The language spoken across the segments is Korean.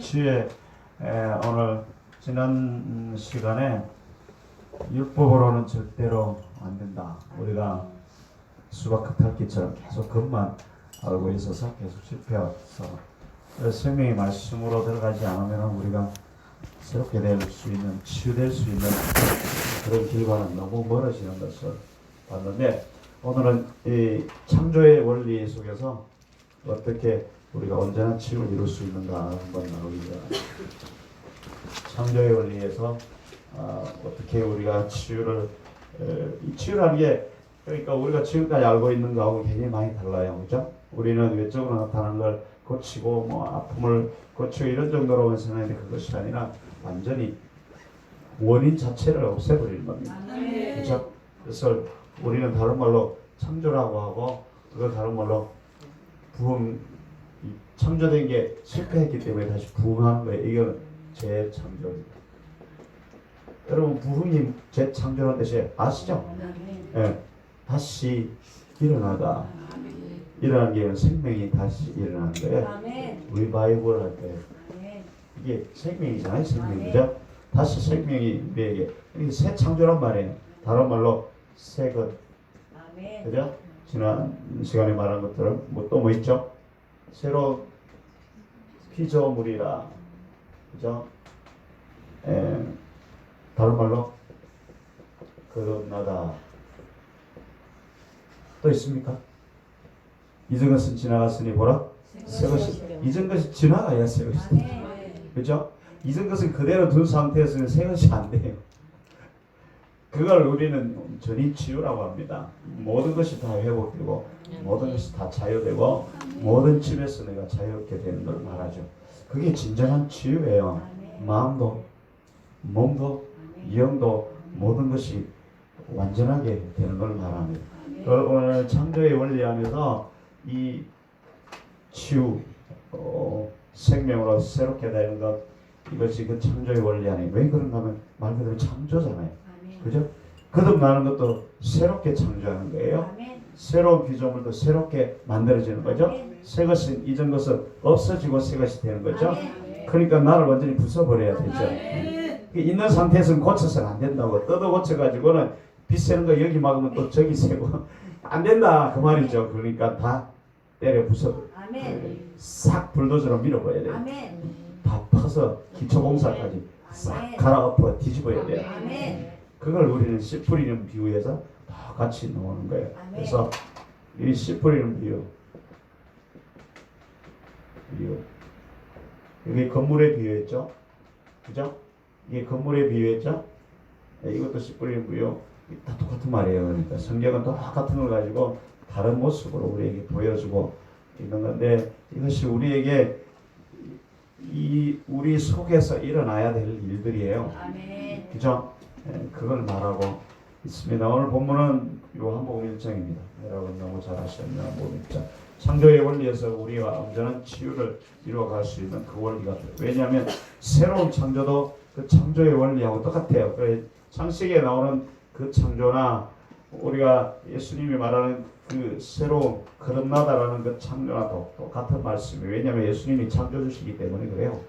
주의 오늘 지난 시간에 율법으로는 절대로 안 된다. 우리가 수박 겉핥기처럼 계속 그것만 알고 있어서 계속 실패해서 생명의 말씀으로 들어가지 않으면 우리가 새롭게 될 수 있는, 치유될 수 있는 그런 길과는 너무 멀어지는 것을 봤는데, 오늘은 이 창조의 원리 속에서 어떻게 우리가 언제나 치유를 이룰 수 있는가 한번 나누기를. 창조의 원리에서 어떻게 우리가 치유를 치유라는 게, 그러니까 우리가 지금까지 알고 있는 거하고 굉장히 많이 달라요, 그렇죠? 우리는 외적으로 나타나는 걸 고치고 뭐 아픔을 고치고 이런 정도로만 생각하는데, 그것이 아니라 완전히 원인 자체를 없애버리는 겁니다. 그렇죠? 그래서 우리는 다른 말로 창조라고 하고, 그걸 다른 말로 부흥, 창조된 게 실패했기 때문에 다시 부흥하는 거예요. 이건 재창조입니다. 여러분, 부흥이 재창조라는 뜻이 아시죠? 예, 다시 일어나다. 일어나는 게 생명이 다시 일어나는 거예요. 리바이벌 할 때 이게 생명이잖아요. 생명이죠. 다시 생명이 우리에게, 이게 새 창조란 말이에요. 다른 말로 새 것. 그죠? 지난 시간에 말한 것처럼 또 뭐 있죠? 새로 피조물이라. 그죠? 다른 말로 거듭나다. 또 있습니까? 잊은 것은 지나갔으니 보라 새 것이. 잊은 것이 지나가야 새 것이. 그죠? 잊은 것은 그대로 둔 상태에서는 새 것이 안 돼요. 그걸 우리는 전이치유라고 합니다. 모든 것이 다 회복되고 모든 것이 다 자유되고 모든 집에서 내가 자유롭게 되는 걸 말하죠. 그게 진정한 치유예요. 마음도 몸도 영도 모든 것이 완전하게 되는 걸 말합니다. 오늘 창조의 원리 안에서 이 치유, 생명으로 새롭게 되는 것, 이것이 그 창조의 원리 안에. 왜 그런가 하면 말 그대로 창조잖아요. 그죠? 거듭나는 것도 새롭게 창조하는 거예요. 새로운 피조물도 새롭게 만들어지는 거죠. 새 것은 이전 것은 없어지고 새 것이 되는 거죠. 그러니까 나를 완전히 부숴버려야 되죠. 있는 상태에서는 고쳐서는 안 된다고. 뜯어 고쳐가지고는 비새는 거 여기 막으면 또 저기 새고 안 된다 그 말이죠. 그러니까 다 때려 부숴, 싹 불도저로 밀어버려야 돼요. 다 파서 기초공사까지 싹 갈아엎어 뒤집어야 돼요. 그걸 우리는 씨 뿌리는 비유에서 다 같이 나오는 거예요. 그래서 이 씨 뿌리는 비유, 여기 건물에 비유했죠. 그죠? 이게 건물에 비유했죠. 이것도 씨 뿌리는 비유. 다 똑같은 말이에요. 그러니까 성경은 똑같은 걸 가지고 다른 모습으로 우리에게 보여주고 있는 건데, 이것이 우리에게 우리 속에서 일어나야 될 일들이에요. 그죠? 그걸 말하고 있습니다. 오늘 본문은 요한복음 1장입니다. 여러분 너무 잘 아시는 요한복음 1장. 창조의 원리에서 우리와 온전한 치유를 이루어갈 수 있는 그 원리가 돼요. 왜냐하면 새로운 창조도 그 창조의 원리하고 똑같아요. 창세기에 나오는 그 창조나 우리가 예수님이 말하는 그 새로운 거듭나다라는 그 창조나도 똑같은 말씀이에요. 왜냐하면 예수님이 창조주시기 때문에 그래요.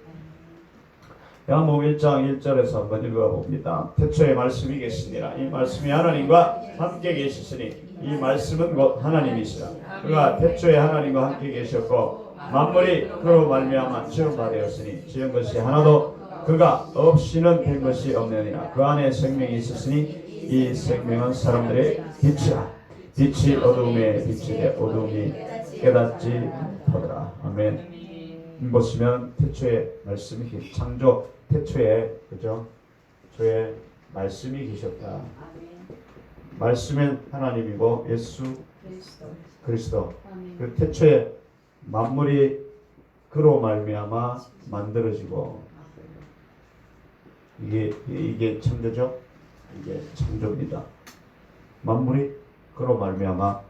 요한복음 1장 1절에서 한번 읽어봅니다. 태초에 말씀이 계시니라. 이 말씀이 하나님과 함께 계시으니 이 말씀은 곧 하나님이시라. 그가 태초에 하나님과 함께 계셨고 만물이 그로 말미암아 지은 바 되었으니 지은 것이 하나도 그가 없이는 된 것이 없느니라. 그 안에 생명이 있었으니 이 생명은 사람들의 빛이라. 빛이 어두움에 빛이 되 어두움이 깨닫지 못하더라. 아멘. 보시면 태초에 말씀이 창조 태초에, 그죠? 저의 말씀이 계셨다. 말씀은 하나님이고 예수 그리스도. 그 태초에 만물이 그로 말미암아 만들어지고, 이게 창조죠. 이게 창조입니다. 만물이 그로 말미암아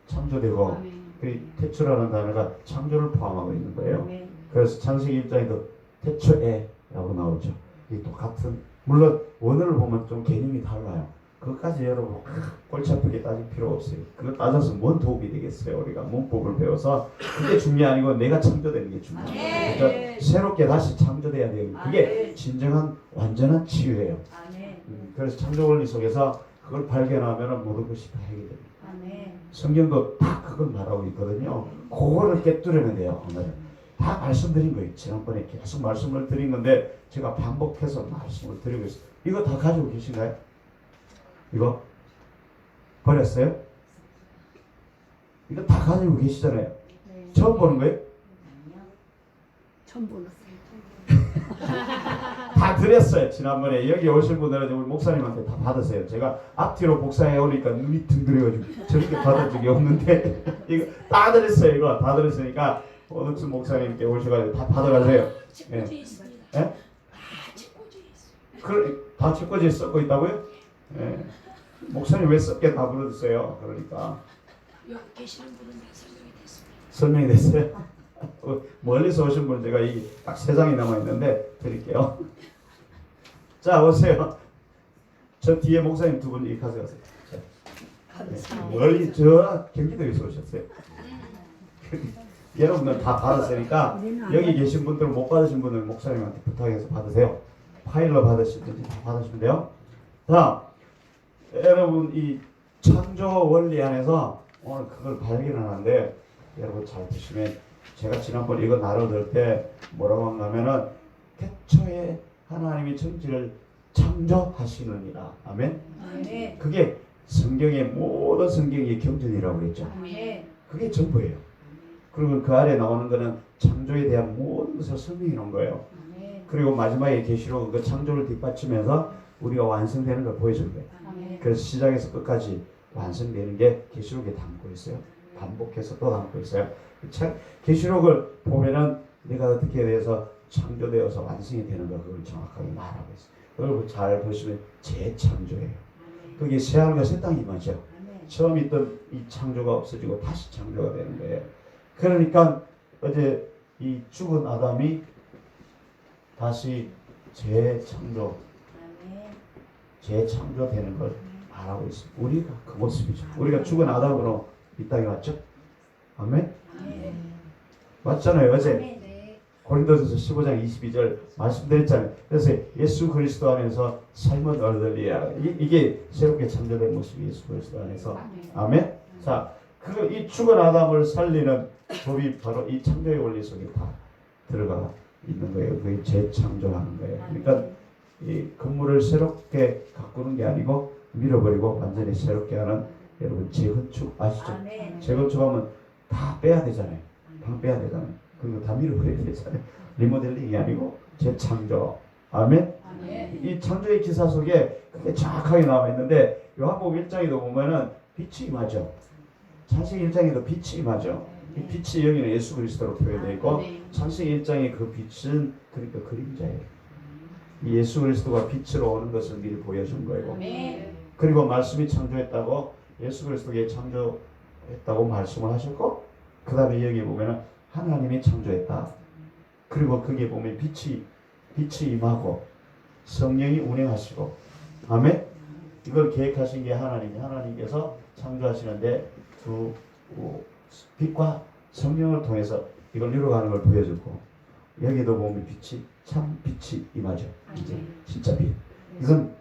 창조되고, 그 태초라는 단어가 창조를 포함하고 있는 거예요. 그래서 창세기 1장에도 태초에 라고 나오죠. 이 똑같은, 물론 원어를 보면 좀 개념이 달라요. 그것까지 여러분 골치 아프게 따질 필요 없어요. 그거 따져서 뭔 도움이 되겠어요. 우리가 문법을 배워서 그게 중요한 아니고 내가 창조되는 게 중요해요. 그러니까 새롭게 다시 창조돼야 돼요. 그게 진정한 완전한 치유예요. 그래서 창조 원리 속에서 그걸 발견하면 모든 것이 다 해결됩니다. 성경도 다 그걸 말하고 있거든요. 그거를 깨뜨리면 돼요. 오늘은 다 말씀드린 거예요. 지난번에 계속 말씀을 드린 건데 제가 반복해서 말씀을 드리고 있어요. 이거 다 가지고 계신가요? 이거 버렸어요? 이거 다 가지고 계시잖아요. 처음 보는 거예요? 처음 보는. 다 드렸어요. 지난번에 여기 오신 분들은 우리 목사님한테 다 받으세요. 제가 앞뒤로 복사해 오니까 눈이 둥그래가지고 저렇게 받은 적이 없는데 이거 다 드렸어요. 이거 다 드렸으니까 오늘 목사님께 오셔가지고 다 받아가세요. 예. 예? 다 책꽂이에 썩고 있다고요? 예. 목사님 왜 썩게 다 부르셨어요? 그러니까 여기 계시는 분은 다 설명이 됐습니다. 설명이 됐어요? 멀리서 오신 분 제가 이 딱 3장이 남아있는데 드릴게요. 자 오세요. 저 뒤에 목사님 2분 이 가져가세요. 네. 멀리 저 경기도에서 오셨어요. 여러분들 다 받았으니까 여기 계신 분들 못 받으신 분은 목사님한테 부탁해서 받으세요. 파일로 받으시든지 다 받으시면 돼요. 자 여러분 이 창조 원리 안에서 오늘 그걸 발견하는데 여러분 잘 보시면 제가 지난번 이거 나눠들 때 뭐라고 한다면은 태초에 하나님이 천지를 창조하시느니라. 아멘. 그게 성경의 모든 성경의 경전이라고 했죠. 그게 전부예요. 그리고 그 아래 나오는 거는 창조에 대한 모든 것을 설명해 놓은 거예요. 그리고 마지막에 계시록 그 창조를 뒷받치면서 우리가 완성되는 걸 보여준 거예요. 그래서 시작에서 끝까지 완성되는 게 계시록에 담고 있어요. 반복해서 또 담고 있어요. 계시록을 보면은 내가 어떻게 돼서 창조되어서 완성이 되는 거 그걸 정확하게 말하고 있어요. 그걸 잘 보시면 재창조예요. 그게 새하늘과 새 땅이 맞죠. 처음 있던 이 창조가 없어지고 다시 창조가 되는 거예요. 그러니까 어제 이 죽은 아담이 다시 재창조되는 걸 말하고 있습니다. 우리가 그 모습이죠. 우리가 죽은 아담으로 이 땅에 왔죠. 아멘. 맞잖아요. 어제 고린도전서 15장 22절 말씀드렸잖아요. 그래서 예수 그리스도 안에서 삶은 얻으리라. 이게 새롭게 창조된 모습이 예수 그리스도 안에서. 아멘. 자, 이 죽은 아담을 살리는 법이 바로 이 창조의 원리 속에 다 들어가 있는 거예요. 그게 재창조하는 거예요. 그러니까 이 건물을 새롭게 가꾸는 게 아니고 밀어버리고 완전히 새롭게 하는 여러분 재건축 아시죠? 재건축하면 다 빼야 되잖아요. 방 빼야 되잖아요. 그리고 다 밀어버려야 되잖아요. 리모델링이 아니고 재창조. 아멘? 이 창조의 기사 속에 그게 정확하게 나와 있는데 요한복음 1장에도 보면은 빛이 임하죠. 창세기 1장에도 빛이 임하죠. 이 빛이 여기는 예수 그리스도로 표현되어 있고 창세기 1장의 그 빛은 그러니까 그림자예요. 이 예수 그리스도가 빛으로 오는 것을 미리 보여준 거예요. 그리고 말씀이 창조했다고 예수 그리스도가 창조했다고 말씀을 하셨고 그 다음에 여기 보면은 하나님이 창조했다. 그리고 거기에 보면 빛이 임하고 성령이 운행하시고 아멘. 이걸 계획하신 게 하나님께서 창조하시는데 빛과 성령을 통해서 이걸 이루어가는 걸 보여주고 여기도 보면 참 빛이 임하죠. 이제 진짜 빛. 이건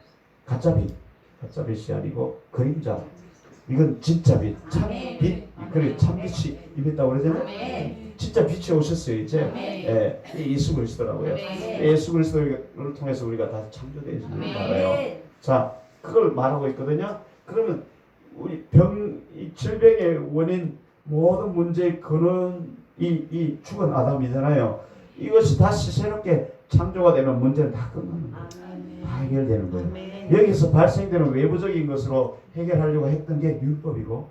가짜 빛이 아니고 그림자. 이건 진짜 빛, 참 빛. 그래 참 빛이 임했다고 그러잖아요. 진짜 빛이 오셨어요 이제. 예수 그리스도라고요. 예수 그리스도를 통해서 우리가 다 창조되어지는 걸 말해요. 자, 그걸 말하고 있거든요. 그러면 우리 이 질병의 원인 모든 문제의 근원 이 죽은 아담이잖아요. 이것이 다시 새롭게 창조가 되면 문제는 다 끝나는 거예요. 다 해결되는 거예요. 여기서 발생되는 외부적인 것으로 해결하려고 했던 게 율법이고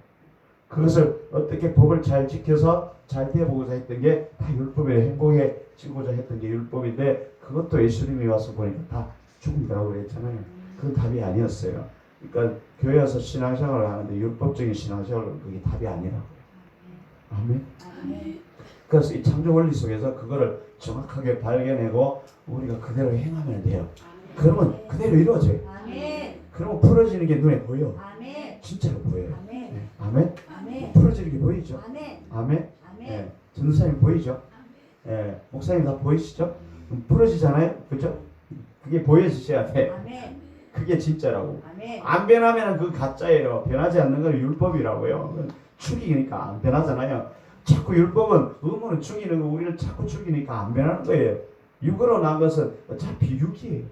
그것을 어떻게 법을 잘 지켜서 잘 되어보고자 했던 게 다 율법에 행복해지고자 했던 게 율법인데 그것도 예수님이 와서 보니까 다 죽음이라고 그랬잖아요. 그건 답이 아니었어요. 그러니까 교회 와서 신앙생활을 하는데 율법적인 신앙생활은 그게 답이 아니라고요. 아멘. 그래서 이 창조 원리 속에서 그거를 정확하게 발견하고 우리가 그대로 행하면 돼요. 그러면 그대로 이루어져요. 그러면 풀어지는 게 눈에 보여. 아멘. 진짜로 보여요. 아멘. 네. 아멘. 아멘. 풀어지는 게 보이죠. 아멘. 아멘. 아멘. 예. 전도사님 보이죠? 예. 목사님 다 보이시죠? 풀어지잖아요. 그죠? 그게 보여지셔야 돼. 아멘. 그게 진짜라고. 아멘. 안 변하면 그 가짜예요. 변하지 않는 건 율법이라고요. 그건 죽이니까 안 변하잖아요. 자꾸 율법은 의무는 죽이는 거 우리를 자꾸 죽이니까 안 변하는 거예요. 육으로 난 것은 어차피 육이에요.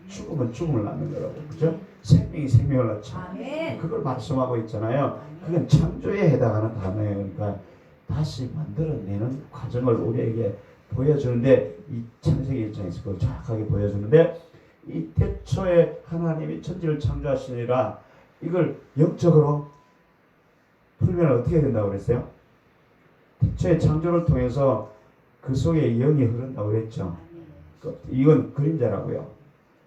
죽으면 죽음을 낳는 거라고. 그죠? 생명이 생명을 낳죠. 아멘. 그걸 말씀하고 있잖아요. 그건 창조에 해당하는 단어예요. 그러니까 다시 만들어내는 과정을 우리에게 보여주는데 이 창세기 1장에서 그걸 정확하게 보여주는데 이 태초에 하나님이 천지를 창조하시니라 이걸 영적으로 풀면 어떻게 된다고 그랬어요? 태초의 창조를 통해서 그 속에 영이 흐른다고 그랬죠. 이건 그림자라고요.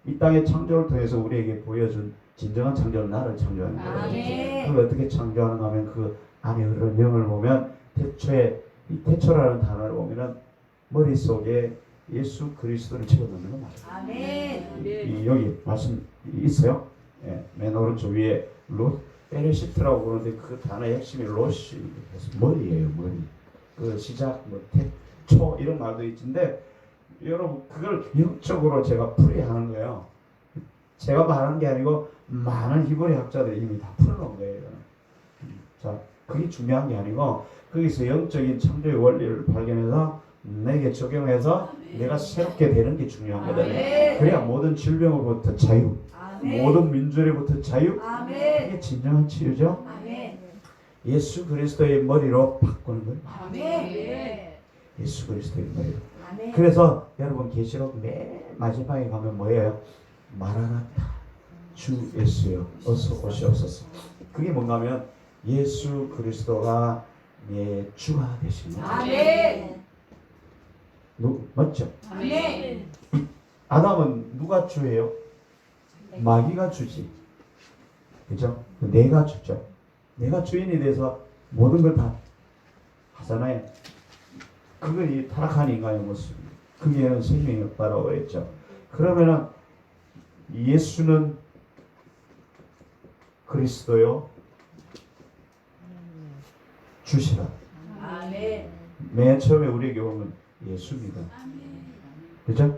이 땅의 창조를 통해서 우리에게 보여준 진정한 창조는 나를 창조하는 거예요. 아멘. 그걸 어떻게 창조하는가 하면 그 안에 흐르는 영을 보면 태초에 이 태초라는 단어를 보면은 머릿속에 예수 그리스도를 집어넣는 거 맞아요. 아멘. 이 여기 말씀 있어요. 예, 맨 오른쪽 위에 베레시트라고 그러는데 그 단어의 핵심이 로시 머리예요. 머리. 그 시작 태초 이런 말도 있는데 여러분 그걸 영적으로 제가 풀이하는 거예요. 제가 말하는 게 아니고 많은 히브리 학자들이 이미 다 풀어놓은 거예요. 자, 그게 중요한 게 아니고 거기서 영적인 창조의 원리를 발견해서 내게 적용해서 내가 새롭게 되는 게 중요한 거잖아요. 그래야 모든 질병으로부터 자유, 아멘. 모든 민주로부터 자유, 아멘. 이게 진정한 치유죠. 아멘. 예수 그리스도의 머리로 바꾸는 거예요. 아멘. 예수 그리스도의 머리로. 아멘. 그래서 여러분 계시록 맨 마지막에 가면 뭐예요? 마라나타 주 예수여 어서 오시옵소서. 그게 뭔가 하면 예수 그리스도가 내 주가 되신 거예요. 아멘. 맞죠? 아멘. 아담은 누가 주예요? 마귀가 주지. 그죠? 내가 주죠. 내가 주인이 돼서 모든 걸 다 하잖아요. 그건 이 타락한 인간의 모습입니다. 그게는 생명이 없다라고 했죠. 그러면은 예수는 그리스도요 주시라. 아멘. 맨 처음에 우리에게 오면 예수입니다. 그죠?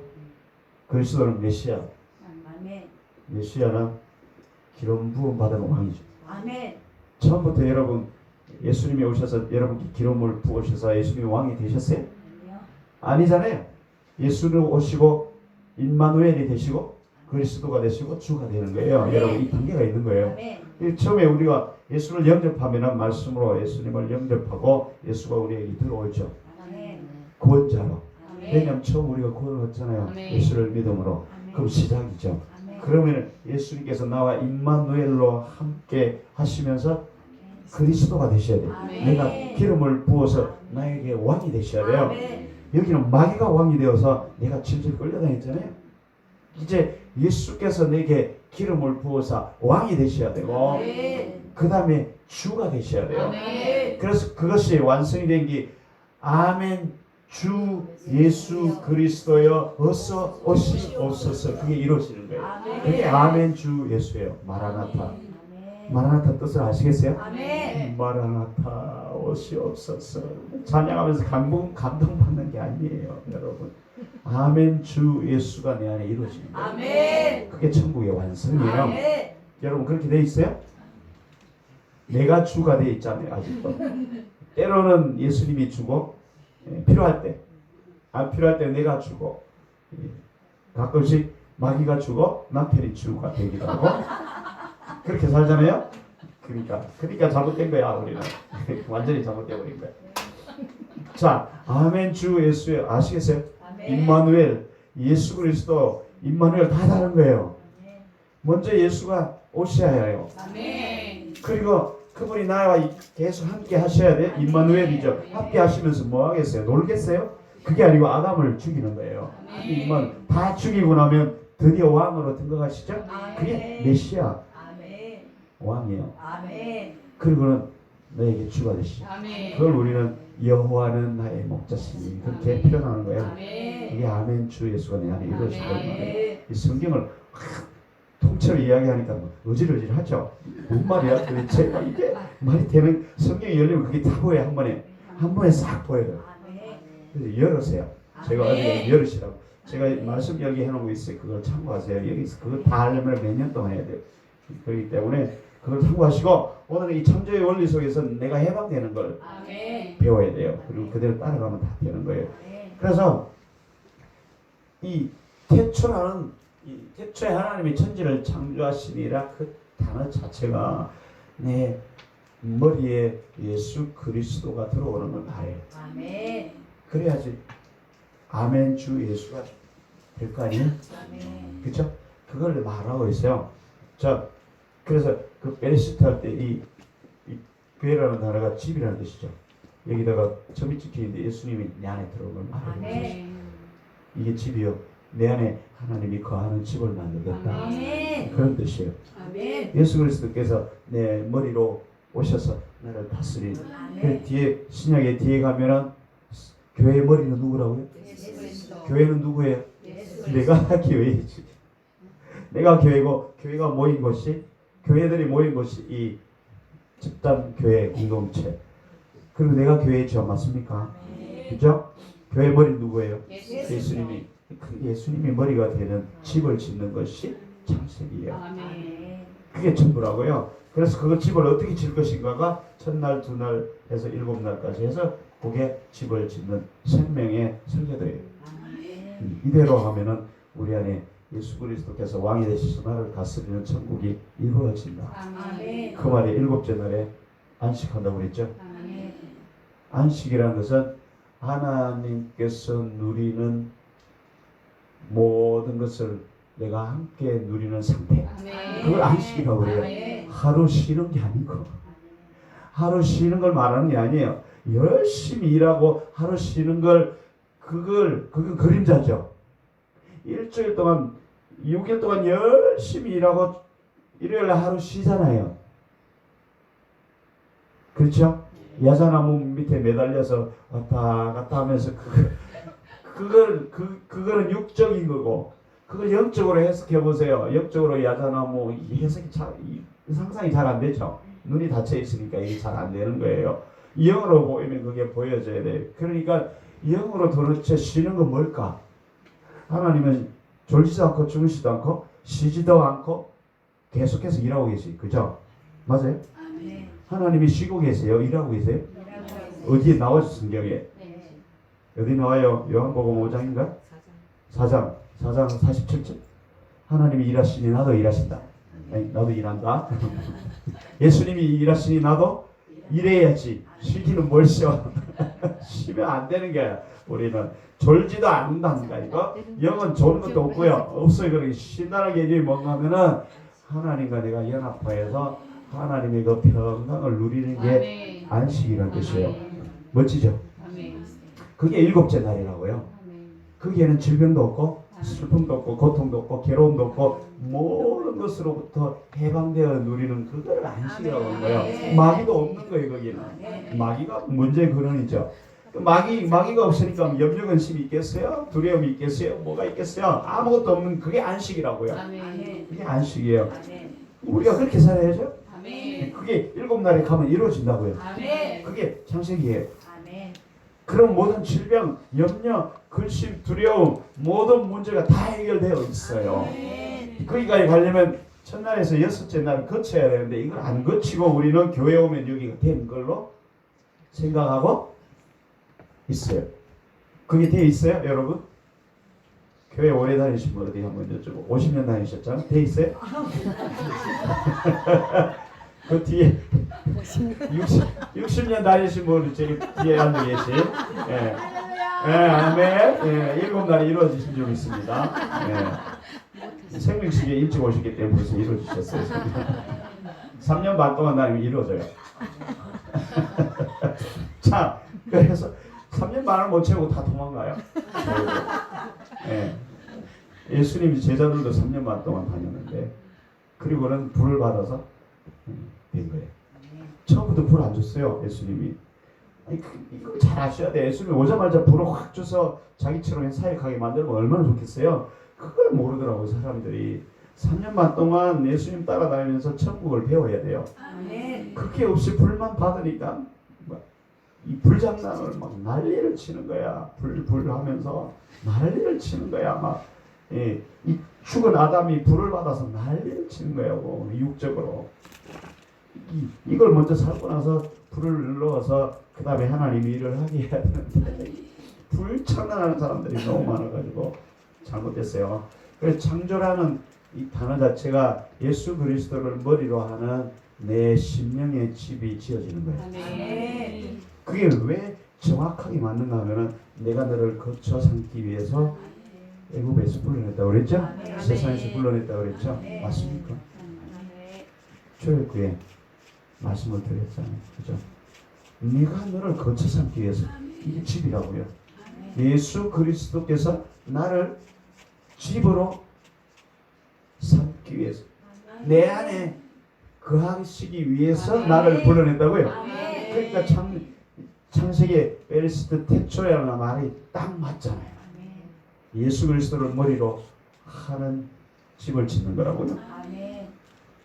그리스도는 메시아. 아멘. 메시아는 기름 부음 받은 왕이죠. 아멘. 처음부터 여러분 예수님이 오셔서 여러분께 기름을 부으셔서 예수님이 왕이 되셨어요? 아니잖아요. 예수는 오시고 임마누엘이 되시고 그리스도가 되시고 주가 되는 거예요. 네. 여러분 이 단계가 있는 거예요. 아멘. 처음에 우리가 예수를 영접하면 말씀으로 예수님을 영접하고 예수가 우리에게 들어오죠. 아멘. 구원자로. 아멘. 왜냐하면 처음 우리가 구원을 얻잖아요. 아멘. 예수를 믿음으로. 그럼 시작이죠. 아멘. 그러면 예수님께서 나와 임마누엘로 함께 하시면서 그리스도가 되셔야 돼요. 아멘. 내가 기름을 부어서 나에게 왕이 되셔야 돼요. 아멘. 여기는 마귀가 왕이 되어서 내가 질질 끌려다녔잖아요. 이제 예수께서 내게 기름을 부어서 왕이 되셔야 되고 아멘. 그 다음에 주가 되셔야 돼요. 아멘. 그래서 그것이 완성이 된 게 아멘 주 예수 그리스도여 어서 오시옵소서. 그게 이루어지는 거예요. 아멘. 그게 아멘 주 예수예요. 마라나타. 아멘. 마라나타 뜻을 아시겠어요? 아멘. 마라나타 오시옵소서. 찬양하면서 감동받는 게 아니에요, 여러분. 아멘 주 예수가 내 안에 이루어지는 거예요. 아멘. 그게 천국의 완성이에요. 아멘. 여러분 그렇게 돼 있어요? 내가 주가 돼 있잖아요, 아직도. 때로는 예수님이 주고 필요할 때, 안 필요할 때 내가 주고 가끔씩 마귀가 주고 남편이 주가 되기도 하고 그렇게 살잖아요. 그러니까 잘못된 거야 우리는. 완전히 잘못돼 버린 거야. 자, 아멘 주 예수의 아시겠어요? 아멘. 임마누엘 예수 그리스도 임마누엘 다 다른 거예요. 먼저 예수가 오셔야 해요. 아멘. 그리고 그분이 나와 계속 함께 하셔야 돼. 임마누엘이죠. 함께 하시면서 뭐 하겠어요? 놀겠어요? 그게 아니고 아담을 죽이는 거예요. 임만 다 죽이고 나면 드디어 왕으로 등극하시죠? 그게 메시아 아멘. 왕이에요. 아멘. 그리고는 너에게 주가 되시죠. 아멘. 그걸 우리는 여호와는 나의 목자시니 그렇게 표현하는 거예요. 아멘. 이게 아멘 주 예수가 내 안에 이루어진 거예요. 아멘. 이 성경을 육체로 이야기하니까 뭐 어질어질하죠. 뭔 말이야 도대체. 이게 말이 되는, 성경이 열리면 그게 다 보여요. 한 번에 싹 보여요. 아멘. 그래서 열으세요. 제가 어디 열으시라고. 제가 말씀 열기 해놓은 거 있어요. 그걸 참고하세요. 여기서 그거 다 하려면 몇 년 동안 해야 돼요. 그렇기 때문에 그걸 참고하시고, 오늘은 이 창조의 원리 속에서 내가 해방되는 걸 아멘. 배워야 돼요. 그리고 그대로 따라가면 다 되는 거예요. 아멘. 그래서 이 태초에 하나님이 천지를 창조하시니라 그 단어 자체가 내 머리에 예수 그리스도가 들어오는 걸 말해요. 아멘. 그래야지 아멘 주 예수가 될 거 아니에요? 아멘. 그렇죠? 그걸 말하고 있어요. 자, 그래서 그 베레시트 할 때 이 교회라는 단어가 집이라는 뜻이죠. 여기다가 점이 찍혀 있는데 예수님이 내 안에 들어온 걸 말하는 거죠. 아멘. 이게 집이요. 내 안에 하나님이 거하는 집을 만들겠다. 아멘. 그런 뜻이에요. 아멘. 예수 그리스도께서 내 머리로 오셔서 나를 다스린. 그 아멘. 뒤에 신약의 뒤에 가면은 교회의 머리는 누구라고요? 예수 그리스도. 교회는 누구예요? 예수 그리스도. 내가 교회이지. 내가 교회고, 교회가 모인 곳이, 교회들이 모인 곳이 이 집단 교회 공동체. 그리고 내가 교회죠, 맞습니까? 아멘. 그죠? 교회 머리 누구예요? 예수 예수님이. 그 예수님이 머리가 되는 집을 짓는 것이 창세기예요. 아멘. 그게 전부라고요. 그래서 그 집을 어떻게 질 것인가가 첫날, 두날 해서 7날까지 해서 그게 집을 짓는 생명의 설계도예요. 아멘. 이대로 하면은 우리 안에 예수 그리스도께서 왕이 되셔서 나를 다스리는 천국이 이루어진다. 아멘. 그 말이 7째 날에 안식한다고 그랬죠. 아멘. 안식이라는 것은 하나님께서 누리는 모든 것을 내가 함께 누리는 상태. 그걸 안식이라고 그래요. 아멘. 하루 쉬는 게 아니고, 하루 쉬는 걸 말하는 게 아니에요. 열심히 일하고 하루 쉬는 걸, 그건 그림자죠. 일주일 동안, 6일 동안 열심히 일하고 일요일 날 하루 쉬잖아요. 그렇죠? 야자나무 밑에 매달려서 왔다 갔다 하면서 그거는 육적인 거고, 그걸 영적으로 해석해 보세요. 영적으로 야자나무 해석이 상상이 잘 안 되죠. 눈이 닫혀 있으니까 이게 잘 안 되는 거예요. 영으로 보이면 그게 보여져야 돼요. 그러니까 영으로 도대체 쉬는 건 뭘까? 하나님은 졸지도 않고 주무시지도 않고 쉬지도 않고 계속해서 일하고 계세요. 그죠? 맞아요? 아멘. 하나님이 쉬고 계세요? 일하고 계세요? 일하고 있어요. 어디에 나와서 성경에? 네. 어디 나와요? 요한복음 5장인가? 4장 47절. 하나님이 일하시니 나도 일하신다. 아니, 나도 일한다. 예수님이 일하시니 나도 일해야지. 쉬기는 뭘 쉬어. 쉬면 안 되는 게 우리는 졸지도 않는다니까. 이거 영은 졸는 것도 없고요. 없어요. 그러니 신나는 게 뭔가 하면은 하나님과 내가 연합하여서 하나님의 그 평강을 누리는 게 안식이라는 뜻이에요. 멋지죠? 그게 7째 날이라고요. 거기에는 질병도 없고 슬픔도 없고 고통도 없고 괴로움도 없고 모든 것으로부터 해방되어 누리는 그걸 안식이라고 하는 거예요. 마귀도 없는 거예요. 거기는 마귀가 문제의 근원이죠. 마귀가 없으니까 염려 근심이 있겠어요? 두려움이 있겠어요? 뭐가 있겠어요? 아무것도 없는 그게 안식이라고요. 아멘. 그게 안식이에요. 아멘. 우리가 그렇게 살아야죠. 아멘. 그게 7날에 가면 이루어진다고요. 아멘. 그게 창세기예요. 아멘. 그럼 모든 질병, 염려, 근심, 두려움 모든 문제가 다 해결되어 있어요. 아멘. 거기까지 가려면 첫날에서 6째 날을 거쳐야 되는데 이걸 안 거치고 우리는 교회 오면 여기가 된 걸로 생각하고 있어요. 그게 돼 있어요, 여러분? 교회 오래 다니신 분 어디 한번 여쭤보고 50년 다니셨잖아요. 돼 있어요? 그 뒤에 60년 다니신 분 저기 뒤에 앉아 계신. 예. 예, 아멘. 예, 7날이 이루어지신 줄 믿습니다. 예. 생명식에 일찍 오셨기 때문에 벌써 이루어지셨어요. 3년 반 동안 다니면 이루어져요. 자, 그래서 3년 반을 못 채우고 다 도망가요. 예. 예수님이 제자들도 3년 반 동안 다녔는데, 그리고는 불을 받아서 된 거예요. 처음부터 불 안 줬어요, 예수님이. 아니, 이걸 잘 아셔야 돼. 예수님이 오자마자 불을 확 줘서 자기처럼 사역하게 만들면 얼마나 좋겠어요. 그걸 모르더라고 사람들이. 3년 반 동안 예수님 따라다니면서 천국을 배워야 돼요. 아멘. 그게 없이 불만 받으니까 이 불장난을 막 난리를 치는 거야. 불 하면서 난리를 치는 거야. 막 이 죽은 아담이 불을 받아서 난리를 치는 거예요. 육적으로. 이걸 먼저 살고 나서 불을 넣어서 그 다음에 하나님이 일을 하게 해야 되는데 불장난하는 사람들이 너무 많아가지고 잘못됐어요. 그래서 창조라는 이 단어 자체가 예수 그리스도를 머리로 하는 내 심령의 집이 지어지는 거예요. 아멘. 그게 왜 정확하게 맞는가 하면은 내가 너를 거쳐 삼기 위해서 애굽에서 불러냈다고 그랬죠? 아멘. 세상에서 불러냈다고 그랬죠? 아멘. 맞습니까? 아멘. 초역구에 말씀을 드렸잖아요. 그죠? 내가 너를 거쳐 삼기 위해서 이게 집이라고요. 예수 그리스도께서 나를 집으로 삼기 위해서 내 안에 거하시기 위해서 아멘. 나를 불러냈다고요. 아멘. 그러니까 창세기 베리스트 태초라는 말이 딱 맞잖아요. 예수 그리스도를 머리로 하는 집을 짓는 거라고요. 아멘.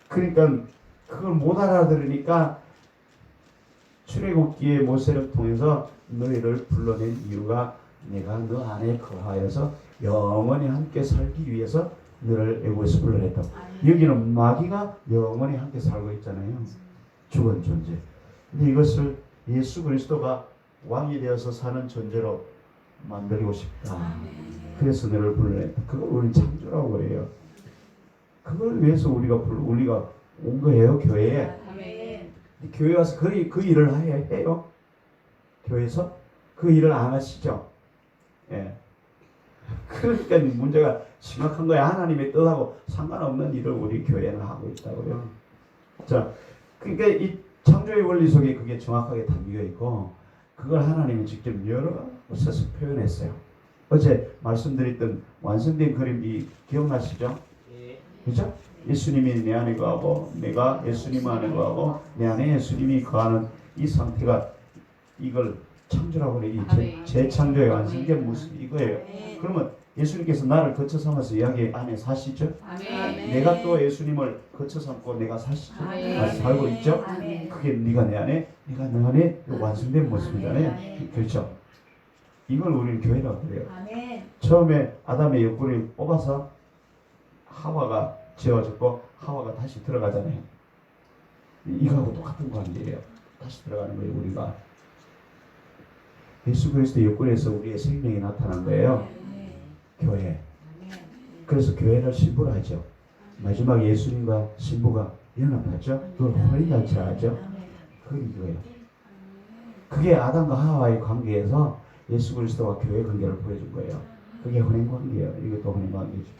그러니까 그걸 못 알아들으니까 출애굽기의 모세를 통해서 너희를 불러낸 이유가 내가 너 안에 거하여서 영원히 함께 살기 위해서 너를 애굽에서 불러냈다고. 여기는 마귀가 영원히 함께 살고 있잖아요. 죽은 존재. 근데 이것을 예수 그리스도가 왕이 되어서 사는 존재로 만들고 싶다. 그래서 너를 불러냈다. 그걸 우리는 창조라고 그래요. 그걸 위해서 우리가 온 거예요, 교회에. 아멘. 교회 와서 그 일을 해요. 교회에서 그 일을 안 하시죠. 예. 그러니까 문제가 심각한 거야. 하나님의 뜻하고 상관없는 일을 우리 교회는 하고 있다고요. 자, 그러니까 이 창조의 원리 속에 그게 정확하게 담겨 있고, 그걸 하나님이 직접 여러 곳에서 표현했어요. 어제 말씀드렸던 완성된 그림이 기억나시죠? 그죠? 예수님이 내 안에 거하고 내가 예수님 안에 거하고 내 안에 예수님이 거하는 이 상태가 이걸 창조라고 해요. 이 재창조의 완성된 모습이 이거예요. 그러면 예수님께서 나를 거쳐 삼아서 여기 안에 사시죠? 아멘. 내가 또 예수님을 거쳐 삼고 내가 사시죠? 아멘. 살고 있죠? 아멘. 그게 네가 내 안에, 내가 너 안에 완성된 모습이잖아요. 아멘. 그렇죠? 이걸 우리는 교회라고 그래요. 아멘. 처음에 아담의 옆구리를 뽑아서 하와가 지어졌고 하와가 다시 들어가잖아요. 이거하고 똑같은 관계예요. 다시 들어가는 거예요. 우리가 예수 그리스도 옆구리에서 우리의 생명이 나타난 거예요. 교회. 그래서 교회를 신부로 하죠. 마지막에 예수님과 신부가 연합하죠. 그걸 혼인잔치 하죠. 그게 이거예요. 그게 아담과 하와의 관계에서 예수 그리스도와 교회 관계를 보여준 거예요. 그게 혼인 관계예요. 이것도 혼인 관계죠.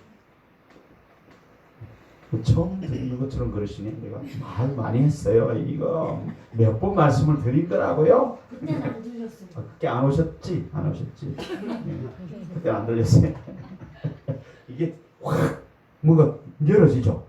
처음 듣는 것처럼 그러시네. 내가 말 많이 했어요. 이거 몇 번 말씀을 드린 거라고요. 그때는 안 들렸어요. 그때 안 오셨지? 안 오셨지? 그때 안 들렸어요. 이게 확 뭔가 열어지죠.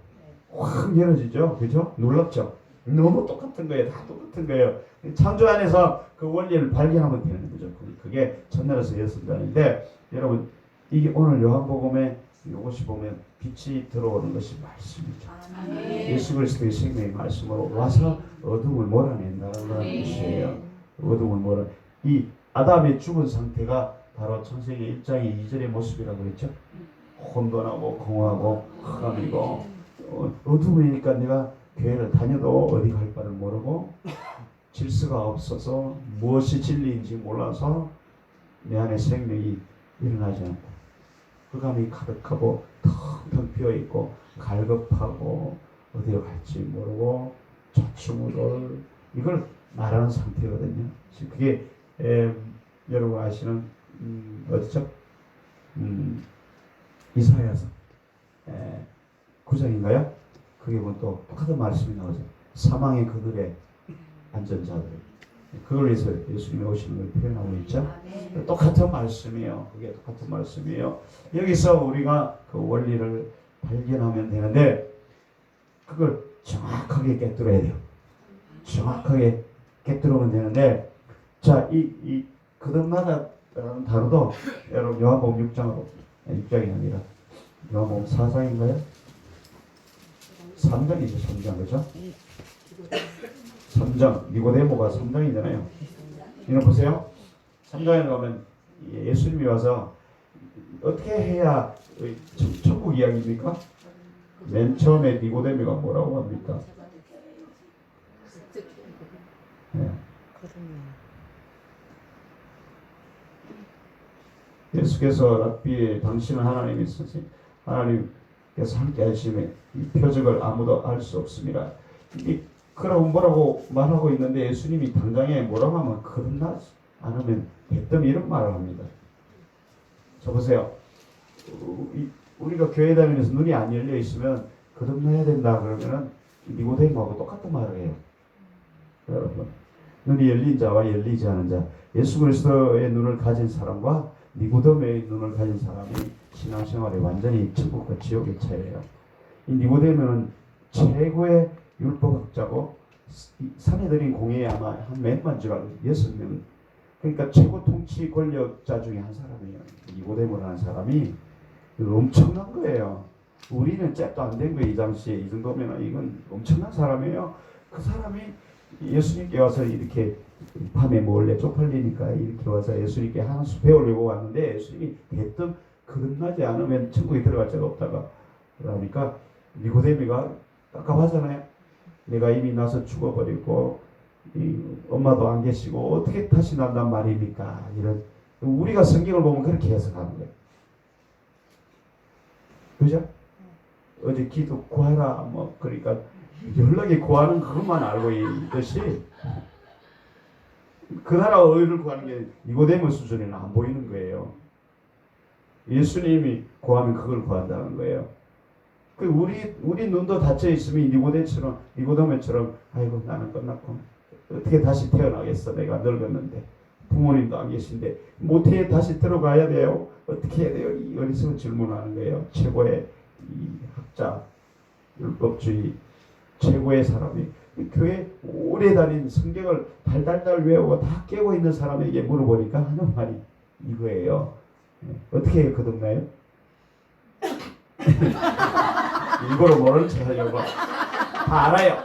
확 열어지죠. 그죠? 놀랍죠? 너무 똑같은 거예요. 다 똑같은 거예요. 창조 안에서 그 원리를 발견하면 되는 거죠. 그게 첫날에서 여섯날인데 여러분 이게 오늘 요한복음에 이것이 보면 빛이 들어오는 것이 말씀이죠. 아멘. 예수 그리스도의 생명의 말씀으로 와서 어둠을 몰아낸다는 뜻이에요. 어둠을 몰아. 이 아담의 죽은 상태가 바로 창세기 1장의 2절의 모습이라고 그랬죠. 혼돈하고 공허하고 흑암이고 어둠이니까 내가 교회를 다녀도 어디 갈 바를 모르고 질서가 없어서 무엇이 진리인지 몰라서 내 안에 생명이 일어나지 않고 흑암이 가득하고 텅텅 비어있고 갈급하고 어디로 갈지 모르고 좌충우돌 이걸 말하는 상태거든요. 지금 그게 여러분 아시는 어디죠? 이사야서 9장인가요? 그게 보면 또 똑같은 말씀이 나오죠. 사망의 그늘에 앉은 자들 그걸 위해서 예수님이 오시는 걸 표현하고 있죠. 아멘. 똑같은 말씀이에요. 그게 똑같은 말씀이에요. 여기서 우리가 그 원리를 발견하면 되는데 그걸 정확하게 깨뜨려야 돼요. 정확하게 깨뜨리면 되는데 자, 이 거듭나다라는 단어도 여러분 요한복음 6장이 아니라 요한복음 4장인가요? 3장이죠. 3장 그죠? 3장 니고데모가 3장이잖아요. 이거 보세요. 3장에 가면 예수님이 와서 어떻게 해야 천국 이야기입니까? 맨 처음에 니고데모가 뭐라고 합니까? 네. 예수께서 랍비 당신은 하나님의 선생 하나님께서 함께 하시면 이 표적을 아무도 알 수 없습니다. 그러고 뭐라고 말하고 있는데 예수님이 당장에 뭐라고 하면 거듭나지 않으면 됐든 이런 말을 합니다. 저 보세요. 우리가 교회 다니면서 눈이 안 열려 있으면 거듭나야 된다 그러면은 니고데모하고 똑같은 말을 해요. 여러분, 눈이 열린 자와 열리지 않은 자, 예수 그리스도의 눈을 가진 사람과 니고데모의 눈을 가진 사람이 신앙생활에 완전히 천국과 지옥의 차이예요. 이 니고데모는 최고의 율법학자고 산에 들인 공회에 아마 한 몇만 줄 알고 6명, 그러니까 최고 통치 권력자 중에 한 사람이에요. 니고데모라는 사람이 엄청난 거예요. 우리는 잽도 안 된 거예요. 이 당시에 이 정도면 이건 엄청난 사람이에요. 그 사람이 예수님께 와서 이렇게 밤에 몰래 쪽팔리니까 이렇게 와서 예수님께 한 수 배우려고 왔는데 예수님이 대뜸 거듭나지 않으면 천국에 들어갈 자가 없다가 그러니까 니고데모가 깝깝하잖아요. 내가 이미 나서 죽어버리고 엄마도 안 계시고 어떻게 다시 난단 말입니까? 이런 우리가 성경을 보면 그렇게 해석하는 거예요. 그죠? 어제 기도 구하라 뭐 그러니까 연락에 구하는 그것만 알고 있듯이 그 나라 의를 구하는 게 니고데모 수준에는 안 보이는 거예요. 예수님이 구하면 그걸 구한다는 거예요. 그 우리 눈도 닫혀 있으면 니고데모처럼 아이고 나는 끝났고 어떻게 다시 태어나겠어 내가 늙었는데 부모님도 안 계신데 모태에 다시 들어가야 돼요. 어떻게 해야 돼요? 이 어리석은 질문하는 거예요. 최고의 이 학자 율법주의 최고의 사람이 교회 오래 다닌 성경을 달달달 외우고 다 깨고 있는 사람에게 물어보니까 하는 말이 이거예요. 어떻게 해야 거듭나요? 일부러 모르는 척 하려고 다 알아요.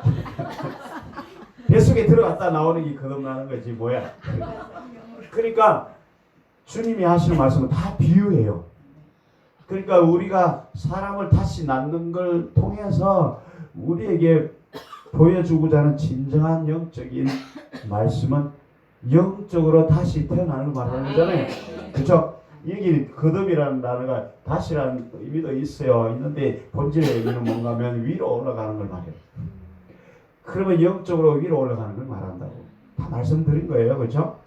뱃속에 들어갔다 나오는 게 거듭나는 거지 뭐야. 그러니까 주님이 하시는 말씀은 다 비유예요. 그러니까 우리가 사람을 다시 낳는 걸 통해서 우리에게 보여주고자 하는 진정한 영적인 말씀은 영적으로 다시 태어나는 걸 말하는 거잖아요. 그렇죠? 여기 거듭이라는 단어가 다시라는 의미도 있어요. 있는데 본질의 의미는 뭔가 하면 위로 올라가는 걸 말해요. 그러면 영적으로 위로 올라가는 걸 말한다고. 다 말씀드린 거예요. 그렇죠?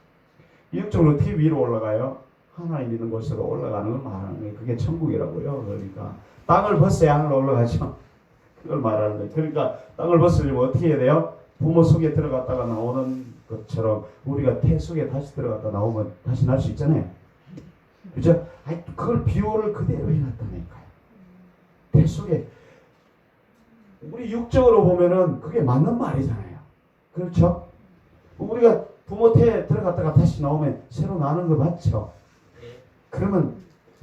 영적으로 어떻게 위로 올라가요? 하나님 있는 곳으로 올라가는 걸 말하는 거예요. 그게 천국이라고요. 그러니까 땅을 벗어야 하늘로 올라가죠. 그걸 말하는 거예요. 그러니까 땅을 벗으려면 어떻게 해야 돼요? 부모 속에 들어갔다가 나오는 것처럼 우리가 태 속에 다시 들어갔다 나오면 다시 날 수 있잖아요. 그죠? 아니, 그걸 비유를 그대로 해놨다니까요. 태 속에 우리 육적으로 보면은 그게 맞는 말이잖아요. 그렇죠? 우리가 부모 태 들어갔다가 다시 나오면 새로 나는 거 맞죠? 그러면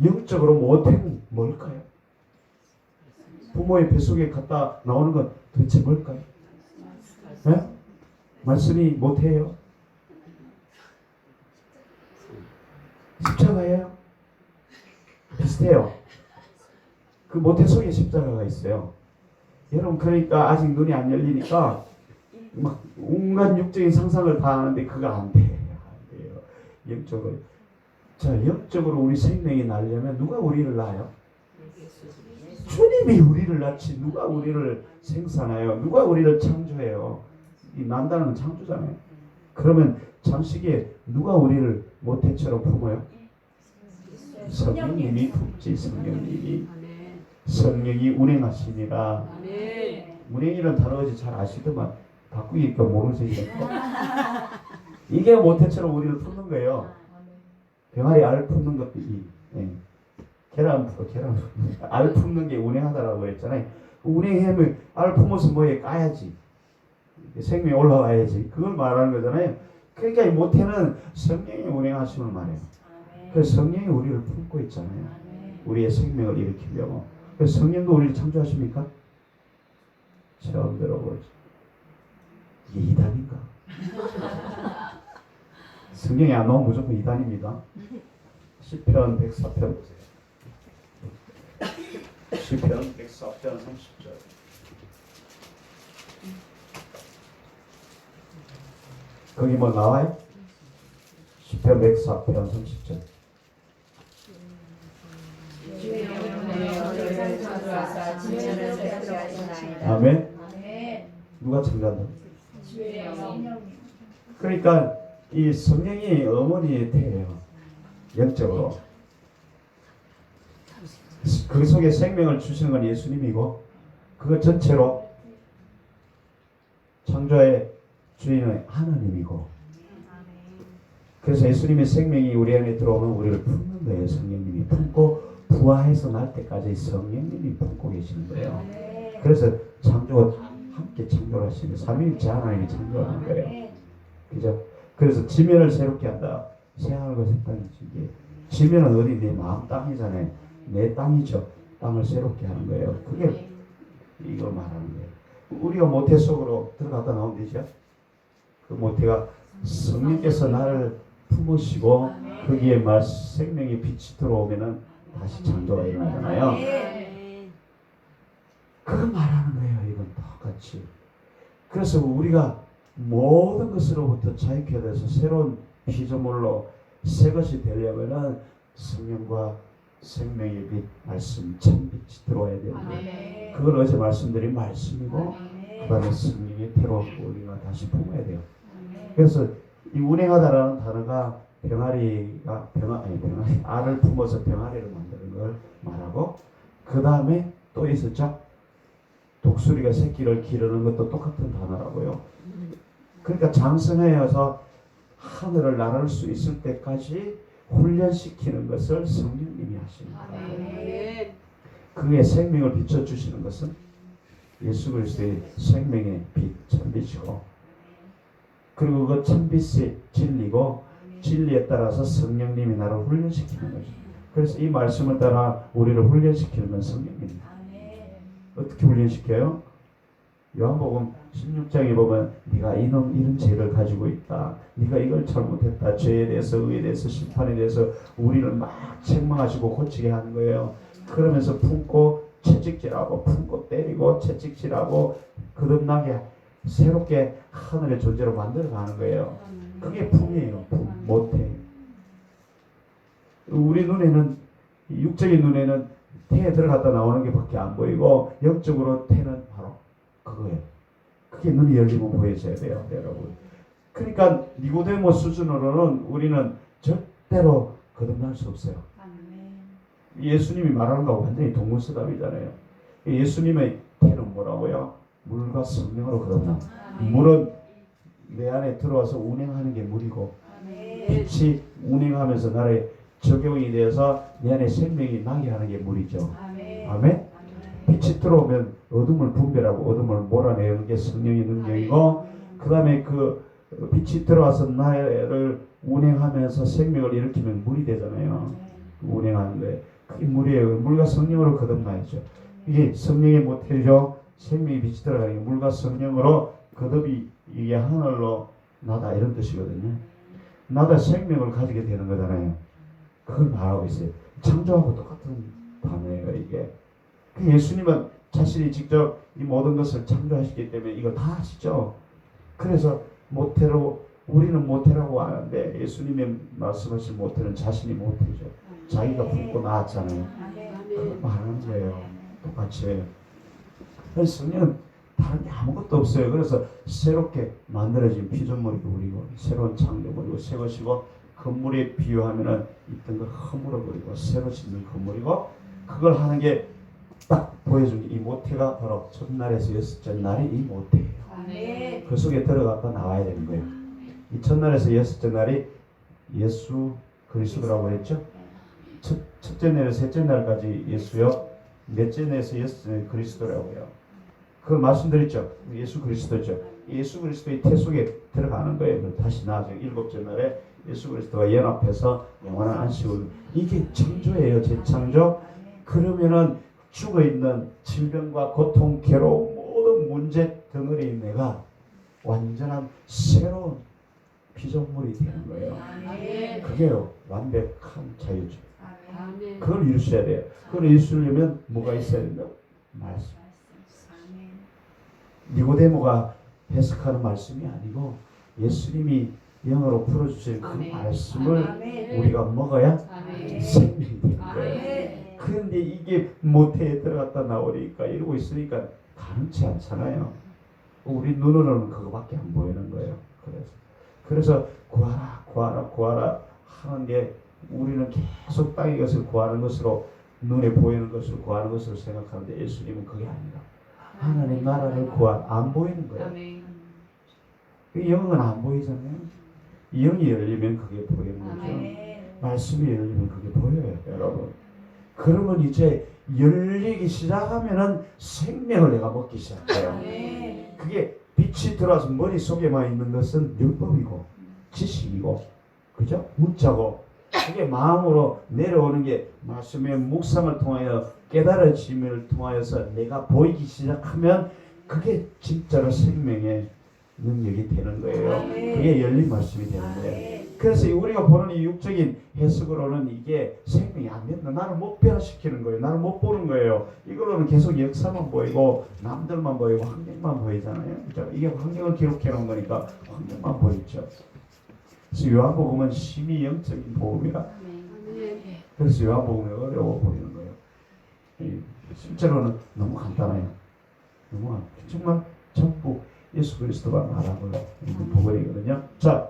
영적으로 모태는 뭘까요? 부모의 뱃속에 갔다 나오는 건 도대체 뭘까요? 네? 말씀이 모태예요? 십자가예요? 비슷해요. 그 모태 속에 십자가가 있어요. 여러분 그러니까 아직 눈이 안 열리니까 막 온갖 육적인 상상을 다 하는데 그거 안 돼요. 안 돼요. 영적으로. 자, 영적으로 우리 생명이 나려면 누가 우리를 낳아요? 주님이 우리를 낳지 누가 우리를 생산해요? 누가 우리를 창조해요? 이 난다는 건 창조잖아요. 그러면 잠시기에 누가 우리를 모태처럼 품어요? 성령님이 품지. 성령이 운행하시니라. 운행이라는 단어 어제 잘 아시더만 바꾸기가 모르시니까 이게 모태처럼 우리를 품는 거예요. 병아리 알 품는 것도 계란 알 품는 게 운행하다라고 그랬잖아요. 운행하면 알 품어서 뭐에 까야지. 생명이 올라와야지. 그걸 말하는 거잖아요. 그러니까 이 모태는 성령이 운행하심을 말해요. 그래서 성령이 우리를 품고 있잖아요. 우리의 생명을 일으키려고. 그래서 성령도 우리를 창조하십니까? 처음 들어보지. 이게 이단인가? 성경에 안 나오면 무조건 이단입니다. 시편 104편 보세요. 시편 104편 30절. 거기 뭐 나와요? 시편 104편 30절. 주의 영혼에 저를 찾아와사 진열을 새롭게 하시나이다. 아멘. 아멘. 누가 참가한다? 주의 영혼. 그러니까 이 성령이 어머니의 태예요. 영적으로. 그 속에 생명을 주시는 건 예수님이고 그거 전체로 창조의 주인은 하나님이고 그래서 예수님의 생명이 우리 안에 들어오면 우리를 품는 거예요. 성령님이 품고 부활해서 날 때까지 성령님이 품고 계시는 거예요. 그래서 창조가 함께 창조를 하시는 삼위일체 하나님이 창조하는 거예요. 그죠? 그래서 지면을 새롭게 한다. 새하늘과 새 땅이 지게. 지면은 어디? 내 마음 땅이잖아요. 내 땅이죠. 땅을 새롭게 하는 거예요. 그게 이걸 말하는 거예요. 우리가 모태 속으로 들어갔다 나오면 되죠. 그 모태가 성령께서 나를 품으시고 거기에 생명의 빛이 들어오면은 다시 창조가 일어나잖아요. 그거 말하는 거예요. 이건 똑같이. 그래서 우리가 모든 것으로부터 자유케 돼서 새로운 피조물로 새 것이 되려면은 성령과 생명의 빛, 말씀, 참빛이 들어와야 됩니다. 그걸 어제 말씀드린 말씀이고 그 다음에 성령의 태로 우리가 다시 품어야 돼요. 그래서 이 운행하다라는 단어가 병아리가 알을 품어서 병아리를 만드는 걸 말하고 그 다음에 또 있었죠. 독수리가 새끼를 기르는 것도 똑같은 단어라고요. 그러니까 장성하여서 하늘을 나를 수 있을 때까지 훈련시키는 것을 성령님이 하시는 거예요. 그의 생명을 비춰주시는 것은 예수 그리스도의 생명의 빛, 참빛이고 그리고 그 참빛이 진리고 진리에 따라서 성령님이 나를 훈련시키는 거죠. 그래서 이 말씀을 따라 우리를 훈련시키는 건 성령입니다. 어떻게 훈련시켜요? 요한복음 16장에 보면 네가 이런 죄를 가지고 있다. 네가 이걸 잘못했다. 죄에 대해서 의에 대해서 심판에 대해서 우리를 막 책망하시고 고치게 하는 거예요. 그러면서 품고 채찍질하고 품고 때리고 채찍질하고 거듭나게 새롭게 하늘의 존재로 만들어가는 거예요. 그게 품이에요. 품, 모태. 우리 눈에는 육적인 눈에는 태에 들어갔다 나오는 게 밖에 안 보이고 영적으로 태는 바로 그거예요. 그게 눈이 열리면 보여져야 돼요, 여러분. 그러니까 니고데모 수준으로는 우리는 절대로 거듭날 수 없어요. 예수님이 말하는 거하고 완전히 동문서답이잖아요. 예수님의 태는 뭐라고요? 물과 성령으로 거듭나. 물은 내 안에 들어와서 운행하는 게 물이고 빛이 운행하면서 나의 적용이 되어서 내 안에 생명이 나게 하는 게 물이죠. 아멘? 빛이 들어오면 어둠을 분별하고 어둠을 몰아내는 게 성령의 능력이고 그 다음에 그 빛이 들어와서 나를 운행하면서 생명을 일으키면 물이 되잖아요. 운행하는 거예요. 그게 물이에요. 물과 성령으로 거듭나야죠. 이게 성령의 모태죠. 생명의 빛이 들어가는 게 물과 성령으로 거듭이 이게 하늘로 나다 이런 뜻이거든요. 나다 생명을 가지게 되는 거잖아요. 그걸 말하고 있어요. 창조하고 똑같은 단어예요, 이게. 예수님은 자신이 직접 이 모든 것을 창조하시기 때문에 이걸 다 하시죠. 그래서 모태로 우리는 모태라고 하는데 예수님이 말씀하신 모태는 자신이 모태죠. 자기가 품고 나왔잖아요. 그걸 말하는 거예요. 똑같이. 성령은 다른 게 아무것도 없어요. 그래서 새롭게 만들어진 피조물이고 우리고 새로운 창조물이고 새 것이고 건물에 비유하면은 있던 걸 허물어버리고 새로 짓는 건물이고 그걸 하는 게 딱 보여준 게 이 모태가 바로 첫날에서 여섯째 날이 이 모태예요. 그 속에 들어갔다 나와야 되는 거예요. 이 첫날에서 여섯째 날이 예수 그리스도라고 했죠. 첫째 날에서 셋째 날까지 예수요. 넷째 날에서 여섯째 그리스도라고 해요. 그걸 말씀드렸죠. 예수 그리스도죠. 예수 그리스도의 태 속에 들어가는 거예요. 다시 나아져 일곱째 날에 예수 그리스도와 연합해서 영원한 안식을 이게 창조예요. 재창조. 그러면은 죽어있는 질병과 고통, 괴로움, 모든 문제 덩어리인 내가 완전한 새로운 피조물이 되는 거예요. 그게 완벽한 자유죠. 그걸 이루셔야 돼요. 그걸 이루시려면 뭐가 있어야 된다고? 말씀. 니고데모가 해석하는 말씀이 아니고 예수님이 영어로 풀어주신 그 말씀을 우리가 먹어야 생명이 되는 거예요. 그런데 이게 모태에 들어갔다 나오니까 이러고 있으니까 가능치 않잖아요. 우리 눈으로는 그거밖에 안 보이는 거예요. 그래서 구하라 하는 게 우리는 계속 땅의 것을 구하는 것으로 눈에 보이는 것을 구하는 것으로 생각하는데 예수님은 그게 아니라 하나님 나라를 안 보이는 거예요. 그 영은 안 보이잖아요. 영이 열리면 그게 보이는 거죠. 말씀이 열리면 그게 보여요, 여러분. 그러면 이제 열리기 시작하면은 생명을 내가 먹기 시작해요. 그게 빛이 들어와서 머릿속에만 있는 것은 율법이고 지식이고 그죠? 문자고 그게 마음으로 내려오는 게 말씀의 묵상을 통하여 깨달아짐을 통하여서 내가 보이기 시작하면 그게 진짜로 생명의 능력이 되는 거예요. 그게 열린 말씀이 되는 거예요. 그래서 우리가 보는 이 육적인 해석으로는 이게 생명이 안 된다. 나를 못 변화시키는 거예요. 나를 못 보는 거예요. 이걸로는 계속 역사만 보이고 남들만 보이고 환경만 보이잖아요. 그렇죠? 이게 환경을 기록해 놓은 거니까 환경만 보이죠. 그래서 요한복음은 심히 영적인 복음이라. 그래서 요한복음이 어려워 보이는 거예요. 실제로는 너무 간단해요. 정말 전부 예수 그리스도가 말하고 있는 복음이거든요. 자,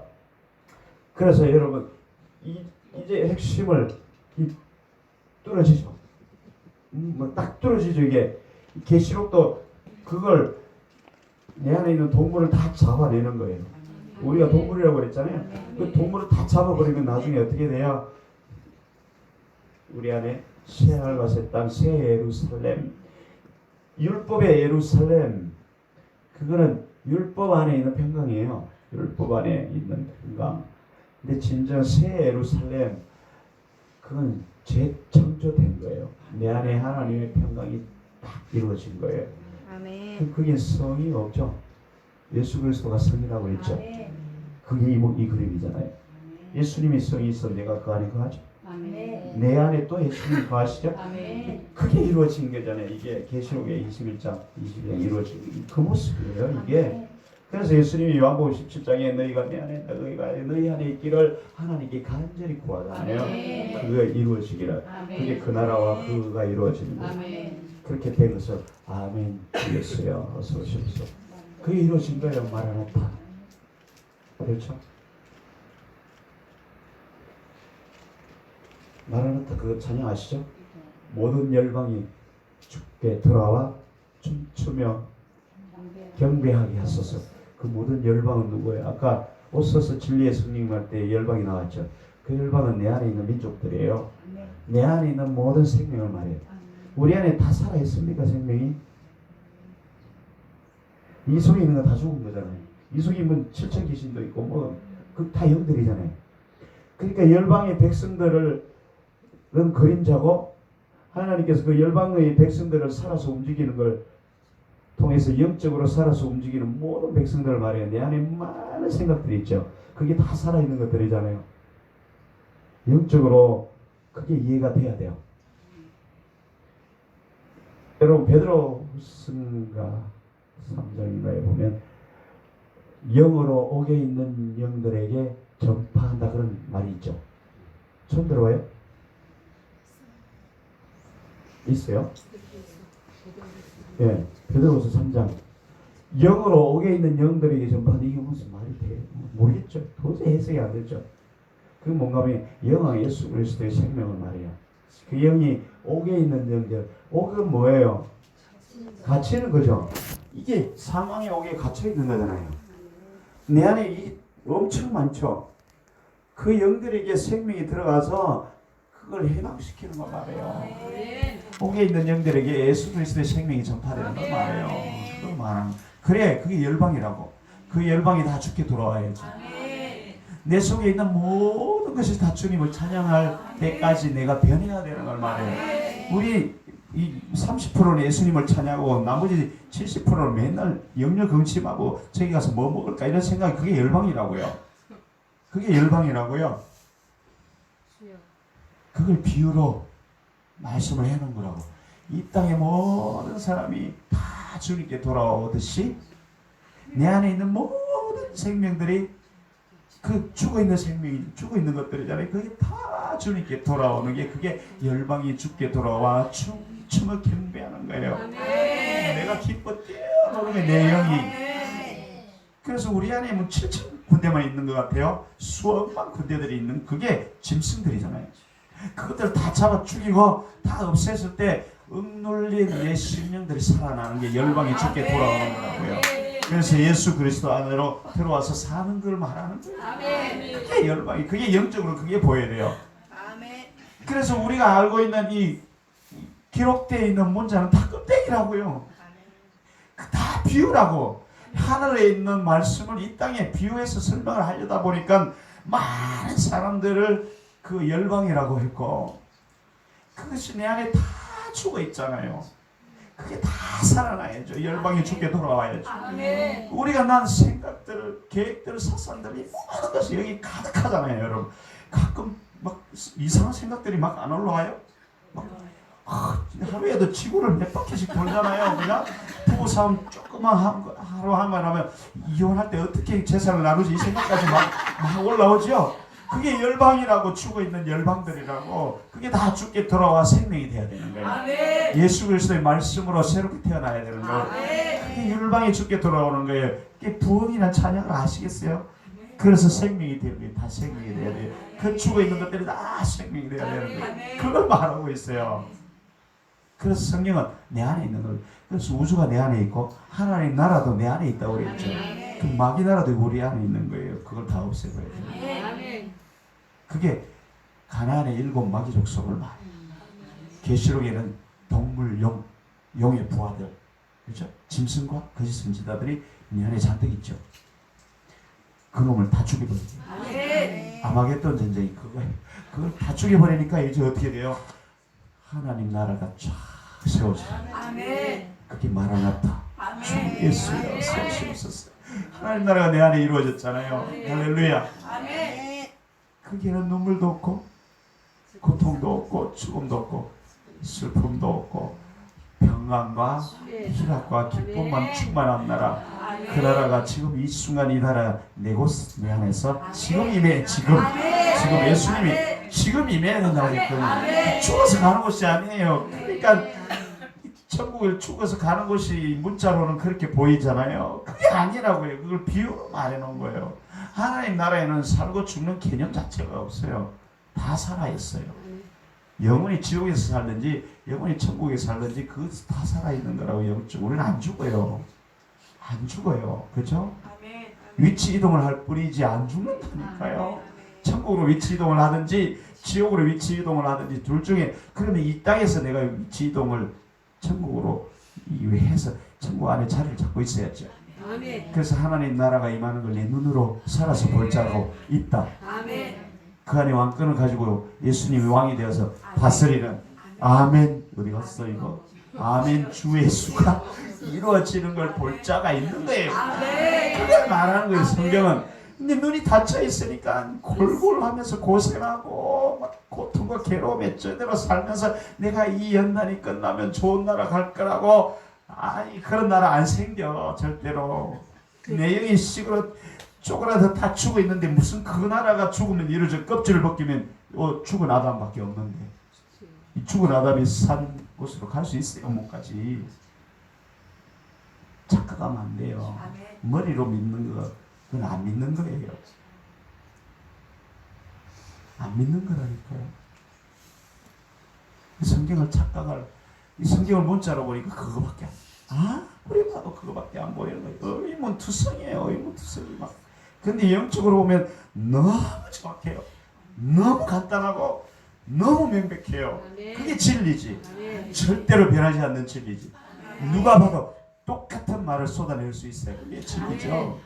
그래서 여러분 이제 핵심을 뚫어지죠. 딱 뚫어지죠. 이게 계시록도 그걸 내 안에 있는 동물을 다 잡아내는 거예요. 우리가 동물이라고 그랬잖아요. 그 동물을 다 잡아버리면 나중에 어떻게 돼요? 우리 안에 새 하늘과 새 땅, 새 예루살렘, 율법의 예루살렘, 그거는 율법 안에 있는 평강이에요. 율법 안에 있는 평강. 근데 진정 새 예루살렘, 그건 재창조된 거예요. 내 안에 하나님의 평강이 딱 이루어진 거예요. 그게 성이 없죠. 예수 그리스도가 성이라고 했죠. 그게 이 그림이잖아요. 예수님이 성이 있어 내가 그 안에 거하죠. 내 안에 또 예수님이 거하시죠. 그게 이루어진 거잖아요. 이게 계시록의 21장 22장 이루어진 그 모습이에요. 이게. 그래서 예수님이 요한복음 17장에 너희가 내 안에 너희가 너희 안에 있기를 하나님께 간절히 구하잖아요. 그거 이루어지기를. 그게 그 나라와 그가 이루어지는 거예요. 그렇게 된 것을 아멘 주였어요. 어서 오십시오. 그게 이루어진 거예요. 마라나타. 그렇죠? 마라나타 그거 찬양 아시죠? 모든 열방이 주께 돌아와 춤추며 경배하게 하소서. 그 모든 열방은 누구예요? 아까 오소서 진리의 성령할 때 열방이 나왔죠. 그 열방은 내 안에 있는 민족들이에요. 내 안에 있는 모든 생명을 말해요. 우리 안에 다 살아있습니까? 생명이? 이 속에 있는 거 다 죽은 거잖아요. 이 속에 있는 칠천 귀신도 있고 뭐 그 다 영들이잖아요. 그러니까 열방의 백성들은 그림자고 하나님께서 그 열방의 백성들을 살아서 움직이는 걸 통해서 영적으로 살아서 움직이는 모든 백성들을 말해요. 내 안에 많은 생각들이 있죠. 그게 다 살아있는 것들이잖아요. 영적으로 그게 이해가 돼야 돼요. 여러분 베드로후서인가 3장인가에 보면 영으로 옥에 있는 영들에게 전파한다 그런 말이 있죠. 처음 들어봐요? 있어요? 예, 베드로후서 3장. 영으로 옥에 있는 영들에게 전파한다. 이게 무슨 말이 돼? 모르겠죠. 도저히 해석이 안 되죠. 그 뭔가 하면 영은 예수 그리스도의 생명을 말이야. 그 영이 옥에 있는 영들. 옥은 뭐예요? 갇히는 거죠. 이게 사망의 옥에 갇혀 있는 거잖아요. 내 안에 이 엄청 많죠. 그 영들에게 생명이 들어가서 그걸 해방시키는 거 말이에요. 옥에 있는 영들에게 예수 그리스도의 생명이 전파되는 거 말이에요. 그걸 말하는. 그래, 그게 열방이라고. 그 열방이 다 죽게 돌아와야지. 내 속에 있는 모든 것이 다 주님을 찬양할 때까지 내가 변해야 되는 걸 말해요. 우리 이 30%는 예수님을 찬양하고 나머지 70%는 맨날 영역 근심하고 저기 가서 뭐 먹을까 이런 생각이 그게 열방이라고요. 그게 열방이라고요. 그걸 비유로 말씀을 해놓은 거라고. 이 땅의 모든 사람이 다 주님께 돌아오듯이 내 안에 있는 모든 생명들이 그 죽어있는 생명이 죽어있는 것들이잖아요. 그게 다 주님께 돌아오는 게 그게 열방이 주께 돌아와 춤을 경배하는 거예요. 내가 기뻐 뛰어노는 게 내 영이. 그래서 우리 안에 뭐 7천 군대만 있는 것 같아요. 수억만 군대들이 있는 그게 짐승들이잖아요. 그것들 다 잡아 죽이고 다 없앴을 때 억눌린 내 심령들이 살아나는 게 열방이 주께 돌아오는 거라고요. 그래서 예수 그리스도 안으로 들어와서 사는 걸 말하는 거예요. 그게 열방이, 그게 영적으로 그게 보여야 돼요. 그래서 우리가 알고 있는 이 기록되어 있는 문자는 다 껍데기라고요. 다 비유라고. 하늘에 있는 말씀을 이 땅에 비유해서 설명을 하려다 보니까 많은 사람들을 그 열방이라고 했고 그것이 내 안에 다 죽어 있잖아요. 그게 다 살아나야죠. 열방이 주께 돌아와야죠. 우리가 난 생각들, 계획들, 사상들이 모든 것이 여기 가득하잖아요, 여러분. 가끔 막 이상한 생각들이 막 안 올라와요. 막 하루에도 지구를 몇 바퀴씩 돌잖아요. 그냥 부부싸움 조금만 하루 한번 하면 이혼할 때 어떻게 재산을 나누지 이 생각까지 막 올라오죠. 그게 열방이라고 죽어 있는 열방들이라고. 그게 다 죽게 돌아와 생명이 돼야 되는 거예요. 예수 그리스도의 말씀으로 새롭게 태어나야 되는 거예요. 그게 열방이 죽게 돌아오는 거예요. 그게 부흥이란 찬양을 아시겠어요? 그래서 생명이 되는 거예요. 다 생명이 돼야 돼요. 그 죽어 있는 것들이 다 생명이 돼야 되는 거예요. 그걸 말하고 있어요. 그래서 성경은 내 안에 있는 걸. 그래서 우주가 내 안에 있고 하나님 나라도 내 안에 있다고 그랬죠. 그 마귀 나라도 우리 안에 있는 거예요. 그걸 다 없애버려야 돼요. 그게 가나안의 7 마귀 족속을 말해요. 계시록에는 동물, 용의 부하들, 그렇죠? 짐승과 거짓 선지자들이 내 안에 잔뜩 있죠. 그놈을 다 죽여버리죠. 아마겟돈 전쟁이 그거예요. 그걸 다 죽여버리니까 이제 어떻게 돼요? 하나님 나라가 쫙 세워져요. 그게 마라나타. 주 예수여 세우시옵소서. 하나님 나라가 내 안에 이루어졌잖아요. 할렐루야. 거기에는 눈물도 없고 고통도 없고 죽음도 없고 슬픔도 없고 평안과 희락과 기쁨만 충만한 나라. 그 나라가 지금 이 순간 이 나라 내 안에서 지금 임해. 지금 예수님이 지금 임해야 된다고. 죽어서 가는 곳이 아니에요. 그러니까 천국을 죽어서 가는 곳이 문자로는 그렇게 보이잖아요. 그게 아니라고요. 그걸 비유로 말해놓은 거예요. 하나님 나라에는 살고 죽는 개념 자체가 없어요. 다 살아있어요. 영혼이 지옥에서 살든지 영혼이 천국에 살든지 그것 다 살아있는 거라고. 영적 우리는 안 죽어요. 안 죽어요. 그렇죠? 위치 이동을 할 뿐이지 안 죽는다니까요. 천국으로 위치 이동을 하든지 지옥으로 위치 이동을 하든지 둘 중에. 그러면 이 땅에서 내가 위치 이동을 천국으로 해서 천국 안에 자리를 잡고 있어야죠. 그래서 하나님 나라가 임하는 걸 내 눈으로 살아서 볼 자로 있다. 그 안에 왕권을 가지고 예수님이 왕이 되어서 다스리는. 아멘. 어디 갔어 이거? 아멘. 주 예수가 이루어지는 걸 볼 자가 있는 거예요. 그걸 말하는 거예요. 성경은. 근데 눈이 닫혀 있으니까 골골하면서 고생하고 막 고통과 괴로움에 쩌대로 살면서 내가 이 연단이 끝나면 좋은 나라 갈 거라고. 아니 그런 나라 안 생겨 절대로. 내 영이 식으로 쪼그라서 다 죽어 있는데 무슨 그 나라가 죽으면 이루어져. 껍질을 벗기면 죽은 아담밖에 없는데 이 죽은 아담이 산 곳으로 갈 수 있어요? 못 가지. 착각하면 안 돼요. 머리로 믿는 거 그건 안 믿는 거예요. 안 믿는 거라니까요. 이 성경을 착각할, 이 성경을 문자로 보니까 그거밖에 우리 봐도 그거밖에 안 보이는 거예요. 의문투성이에요. 의문투성이 막. 근데 영적으로 보면 너무 정확해요. 너무 간단하고 너무 명백해요. 그게 진리지. 절대로 변하지 않는 진리지. 누가 봐도 똑같은 말을 쏟아낼 수 있어요. 그게 진리죠.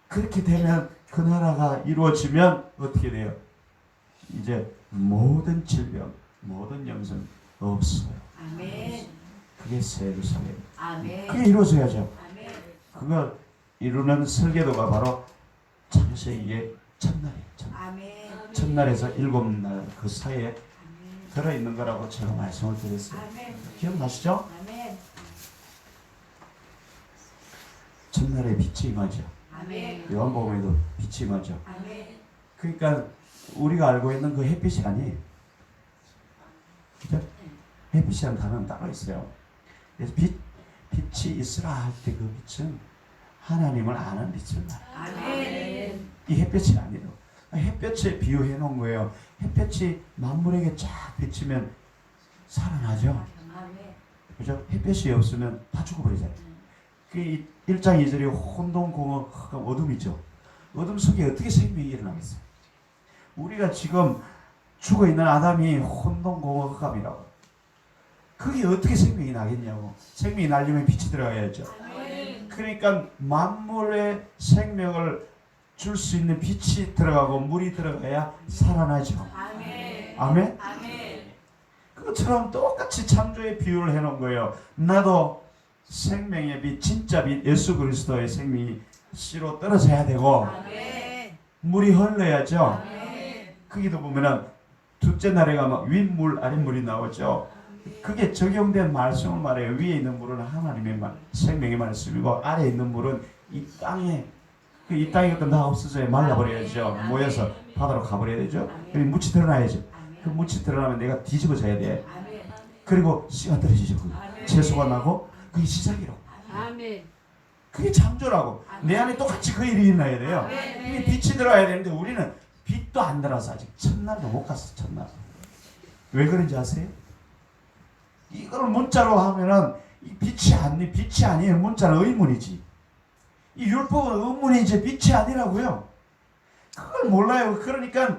그렇게 되면 그 나라가 이루어지면 어떻게 돼요? 이제 모든 질병, 모든 영성, 없어요. 아멘. 그게 새 예루살렘. 아멘. 그게 이루어져야죠. 아멘. 그걸 이루는 설계도가 바로 창세기의 첫날이에요. 아멘. 첫날에서 7날 그 사이에 아멘. 들어있는 거라고 제가 말씀을 드렸어요. 아멘. 기억나시죠? 아멘. 첫날에 빛이 임하죠. 아멘. 요한복음에도 빛이 임하죠. 아멘. 그러니까 우리가 알고 있는 그 햇빛이 아니에요. 그죠? 햇빛이라는 단어는 따로 있어요. 그래서 빛이 있으라 할 때 그 빛은 하나님을 아는 빛을 말해요. 아멘. 이 햇볕이 아니에요. 햇볕에 비유해 놓은 거예요. 햇볕이 만물에게 쫙 비치면 살아나죠. 아멘. 그죠? 햇볕이 없으면 다 죽어버리잖아요. 그 1장 2절이 혼돈공허 어둠이죠. 어둠 속에 어떻게 생명이 일어나겠어요? 우리가 지금 죽어있는 아담이 혼돈공허감이라고. 그게 어떻게 생명이 나겠냐고. 생명이 나려면 빛이 들어가야죠. 그러니까 만물의 생명을 줄 수 있는 빛이 들어가고 물이 들어가야 살아나죠. 아멘. 아멘? 아멘. 그것처럼 똑같이 창조의 비유를 해놓은 거예요. 나도 생명의 빛, 진짜 빛, 예수 그리스도의 생명이 씨로 떨어져야 되고 아멘. 물이 흘러야죠. 아멘. 거기도 보면은 둘째 날에 가면 윗물, 아랫물이 나오죠. 그게 적용된 말씀을 말해요. 위에 있는 물은 하나님의 생명의 말씀이고 아래에 있는 물은 이 땅에 이 땅이 다 없어져야 말라버려야죠. 모여서 바다로 가버려야 되죠. 그리고 묻이 드러나야죠. 그 묻이 드러나면 내가 뒤집어져야 돼. 아멘. 그리고 씨가 떨어지죠. 아멘. 채소가 나고 그게 시작이라고. 아멘. 그게 창조라고. 내 안에 똑같이 그 일이 일어나야 돼요. 아멘. 이게 빛이 들어야 되는데 우리는 빛도 안 들어서 아직 첫날도 못 갔어. 첫날. 왜 그런지 아세요? 이걸 문자로 하면은 이 빛이 아니에요. 문자는 의문이지. 이 율법은 의문이지 빛이 아니라고요. 그걸 몰라요. 그러니까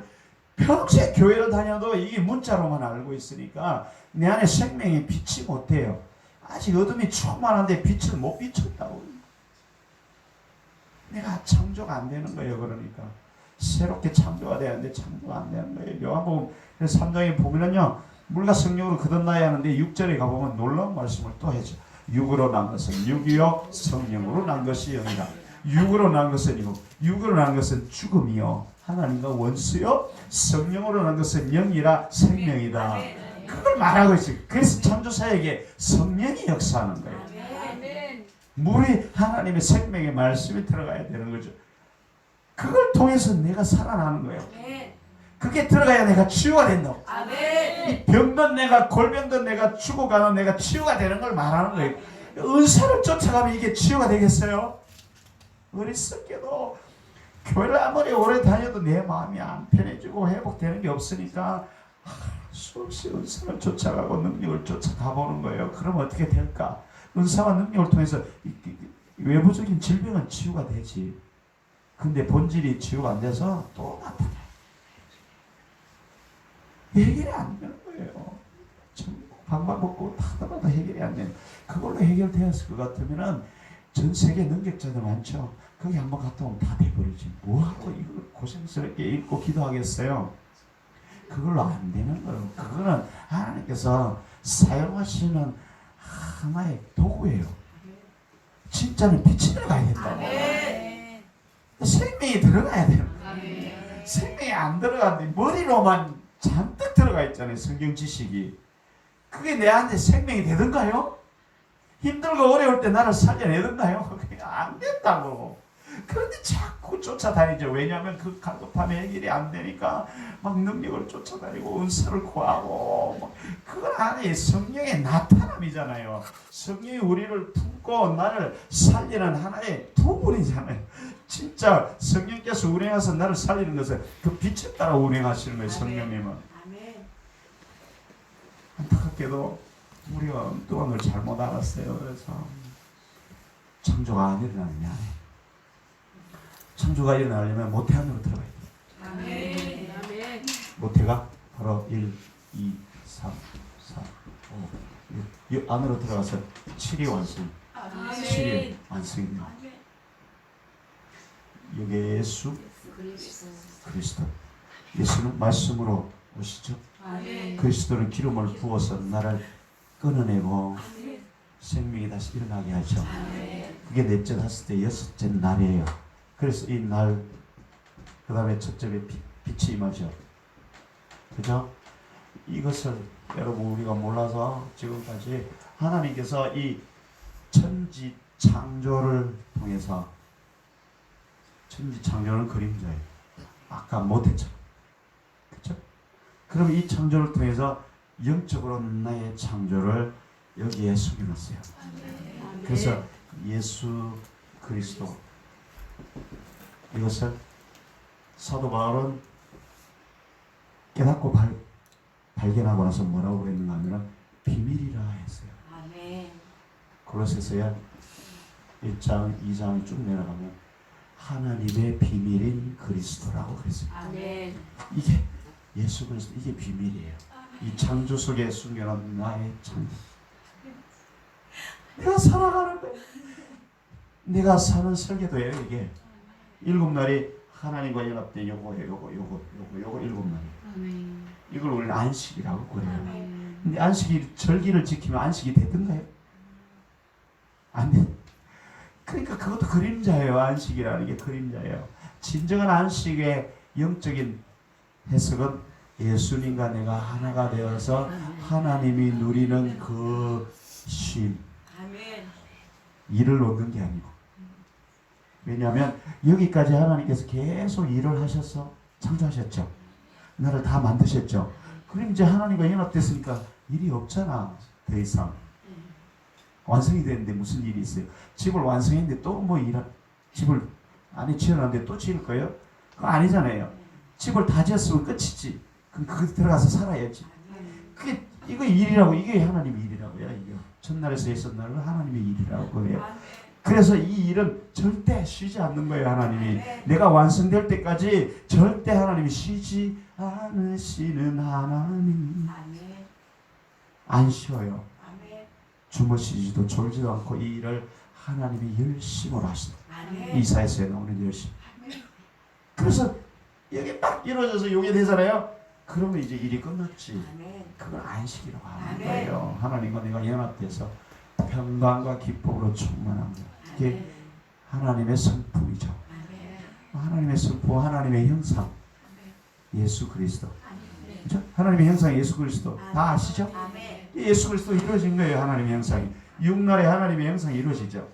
평생 교회를 다녀도 이게 문자로만 알고 있으니까 내 안에 생명이 빛이 못 돼요. 아직 어둠이 충만한데 빛을 못 비췄다고. 내가 창조가 안 되는 거예요. 그러니까 새롭게 창조가 되는데 창조가 안 되는 거예요. 요한복음 3장에 보면은요, 물과 성령으로 거듭나야 하는데 6절에 가보면 놀라운 말씀을 또 하죠. 육으로 난 것은 육이요, 성령으로 난 것이 영이다. 육으로 난 것은 이고, 육으로 난 것은 죽음이요, 하나님과 원수요, 성령으로 난 것은 영이라 생명이다. 그걸 말하고 있어요. 그래서 창조사에게 성령이 역사하는 거예요. 아멘. 물이 하나님의 생명의 말씀이 들어가야 되는 거죠. 그걸 통해서 내가 살아나는 거예요. 아멘. 그게 들어가야 내가 치유가 된다고. 아멘. 이 병든 내가, 골병든 내가, 죽어가는 내가 치유가 되는 걸 말하는 거예요. 은사를 쫓아가면 이게 치유가 되겠어요? 어리석게도 교회를 아무리 오래 다녀도 내 마음이 안 편해지고 회복되는 게 없으니까 수없이 은사를 쫓아가고 능력을 쫓아가 보는 거예요. 그럼 어떻게 될까? 은사와 능력을 통해서 외부적인 질병은 치유가 되지. 근데 본질이 치유가 안 돼서 또 나타나요. 해결이 안 되는 거예요. 방방 먹고 타다가도 해결이 안 되는. 그걸로 해결되었을 것 같으면은 전 세계 능력자들 많죠. 거기 한번 갔다 오면 다 돼버리지. 뭐하고 이걸 고생스럽게 읽고 기도하겠어요. 그걸로 안 되는 거예요. 그거는 하나님께서 사용하시는 하나의 도구예요. 진짜는 빛이 들어가야 된다고. 아멘. 생명이 들어가야 돼요. 아멘. 생명이 안 들어가는데 머리로만 잔뜩 들어가 있잖아요. 성경 지식이. 그게 내한테 생명이 되던가요? 힘들고 어려울 때 나를 살려내던가요? 그게 안 된다고. 그런데 자꾸 쫓아다니죠. 왜냐하면 그 갈급함의 해결이 안 되니까 막 능력을 쫓아다니고 은사를 구하고 막 그건 아니 성령의 나타남이잖아요. 성령이 우리를 품고 나를 살리는 하나의 도구이잖아요. 진짜 성령께서 운행해서 나를 살리는 것은 그 빛에 따라 운행하시는 거예요. 성령님은. 아멘. 안타깝게도 우리가 엉뚱한 걸 잘못 알았어요. 그래서 창조가 안 일어나느냐. 창조가 일어나려면 모태 안으로 들어가야 돼요. 아멘. 아멘. 모태가 바로 1, 2, 3, 4, 5, 6. 이 안으로 들어가서 7이 완성. 7이 완성입니다. 이게 예수 그리스도. 예수는 말씀으로 오시죠. 아멘. 그리스도는 기름을 부어서 나를 끊어내고 생명이 다시 일어나게 하죠. 그게 넷째, 다섯째, 여섯째 날이에요. 그래서 이 날, 그 다음에 첫째 빛이 임하죠. 그죠? 이것을 여러분 우리가 몰라서 지금까지 하나님께서 이 천지 창조를 통해서, 천지 창조는 그림자예요. 아까 못했죠. 그죠? 그럼 이 창조를 통해서 영적으로 나의 창조를 여기에 숨겨놨어요. 그래서 예수 그리스도, 이것을 사도 바울은 깨닫고 발견하고 나서 뭐라고 그랬는가 하면 비밀이라 했어요. 아멘. 골로새서야 1장 2장 쭉 내려가면 하나님의 비밀인 그리스도라고 그랬어요. 아멘. 이게 예수 그리스도, 이게 비밀이에요. 이 창조 속에 숨겨놓은 나의 창조. 내가 살아가는 거예요. 내가 사는 설계도예요. 이게 7날이 하나님과 연합된 요거 7날. 아멘. 이걸 우리는 안식이라고 그래요. 아멘. 근데 안식일, 절기를 지키면 안식이 되던가요? 안 돼. 그러니까 그것도 그림자예요. 안식이라는 게 그림자예요. 진정한 안식의 영적인 해석은 예수님과 내가 하나가 되어서 하나님이 누리는 그 쉼, 아멘. 일을 놓는 게 아니고. 왜냐하면 여기까지 하나님께서 계속 일을 하셔서 창조하셨죠. 나를 다 만드셨죠. 그럼 이제 하나님과 연합됐으니까 일이 없잖아. 더 이상 완성이 되는데 무슨 일이 있어요? 집을 완성했는데 또 뭐 집을 안에 지어놨는데 또 지을 거예요? 그거 아니잖아요. 집을 다 지었으면 끝이지. 그럼 거기 들어가서 살아야지. 그게 이거 일이라고, 이게 하나님의 일이라고요. 이게 첫날에서 예순날은 하나님의 일이라고 그래요. 그래서 이 일은 절대 쉬지 않는 거예요. 하나님이 내가 완성될 때까지 절대 하나님이 쉬지 않으시는 하나님. 안 쉬어요. 주무시지도 졸지도 않고 이 일을 하나님이 열심으로 하신다. 이사야서에 나오는 열심. 그래서 여기 딱 이루어져서 요게 되잖아요. 그러면 이제 일이 끝났지. 그걸 안식이라고 하는 거예요. 하나님과 내가 연합돼서 평강과 기쁨으로 충만한 거. 이게 하나님의 성품이죠. 하나님의 성품, 하나님의 형상, 예수 그리스도. 그렇죠? 하나님의 형상 예수 그리스도 다 아시죠? 예수 그리스도 이루어진 거예요. 하나님의 형상이 6날에 하나님의 형상이 이루어지죠.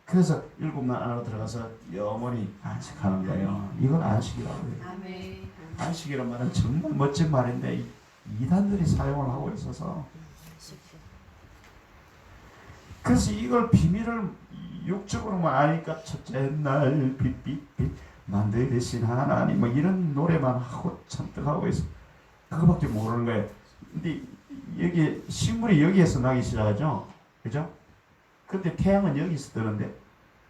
그래서 7날 안으로 들어가서 영원히 안식하는 거예요. 이건 안식이라고 해요. 안식이란 말은 정말 멋진 말인데 이단들이 사용을 하고 있어서, 그래서 이걸 비밀을 육적으로만 아니까 첫째 날 빛빛빛 만드신 하나님 뭐 이런 노래만 하고 찬뜩하고 있어. 그거밖에 모르는 거예요. 근데 여기 식물이 여기에서 나기 시작하죠. 그죠? 근데 태양은 여기서 뜨는데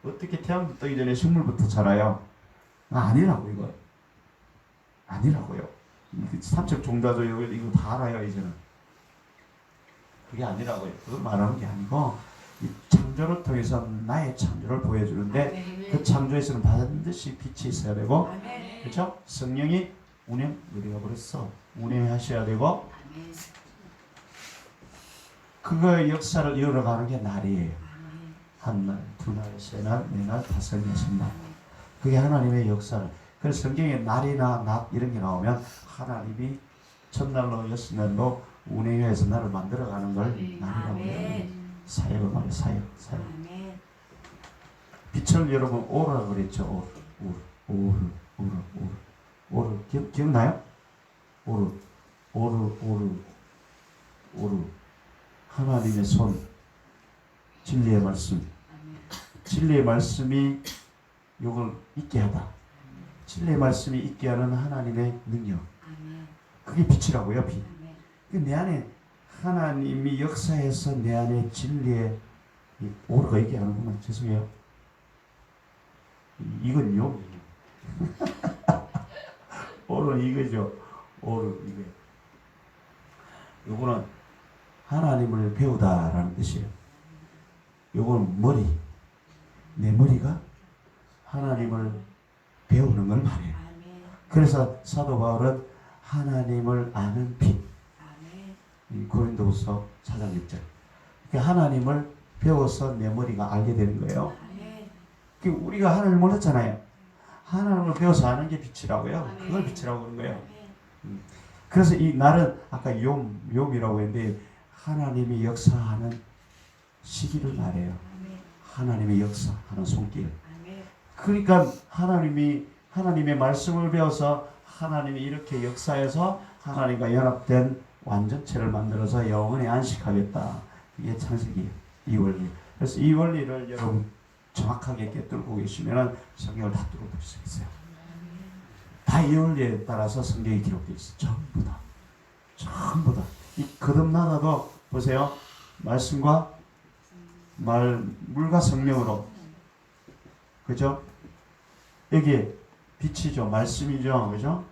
어떻게 태양도 뜨기 전에 식물부터 자라요? 아니라고. 이거 아니라고요. 삼척 종자도 이거 다 알아요. 이제는 그게 아니라고요. 그거 말하는 게 아니고 이 창조를 통해서 나의 창조를 보여주는데 그 창조에서는 반드시 빛이 있어야 되고, 그렇죠? 성령이 우리가 그랬어. 운행하셔야 되고, 그거의 역사를 이어가는 게 날이에요. 한 날, 두 날, 세 날, 네 날, 다섯, 여섯 날. 그게 하나님의 역사를. 그래서 성경에 날이나 낮 이런 게 나오면 하나님이 첫날로 여섯날로 운행해서 나를 만들어가는 걸 날이라고 해요. 사역을 말해. 사역. 빛을 여러분 오르라 그랬죠. 오르. 기억나요? 오르. 하나님의 손, 진리의 말씀. 진리의 말씀이 이걸 있게 하다. 진리의 말씀이 있게 하는 하나님의 능력. 그게 빛이라고요. 빛. 내 안에 하나님이 역사해서 내 안에 진리의 오르가 있게 하는구나. 죄송해요. 이건요. 오르는 이거죠. 오르 이거. 요거는 하나님을 배우다라는 뜻이에요. 요건 머리. 내 머리가 하나님을 배우는 걸 말해요. 그래서 사도 바울은 하나님을 아는 빛, 이 고린도후서 4장 6절. 하나님을 배워서 내 머리가 알게 되는 거예요. 우리가 하나님을 몰랐잖아요. 하나님을 배워서 아는 게 빛이라고요. 그걸 빛이라고 그런 거예요. 그래서 이 날은 아까 욤이라고 했는데 하나님이 역사하는 시기를 말해요. 하나님의 역사하는 손길. 그러니까 하나님의 말씀을 배워서 하나님이 이렇게 역사해서 하나님과 연합된 완전체를 만들어서 영원히 안식하겠다. 이게 창세기 이 원리. 그래서 이 원리를 여러분 정확하게 깨뚫고 계시면 성경을 다 뚫어볼 수 있어요. 다 이 원리에 따라서 성경이 기록되어 있어요. 전부 다. 전부 다. 이 거듭나다도 보세요. 말씀과 물과 성령으로. 그죠? 여기 빛이죠. 말씀이죠. 그죠?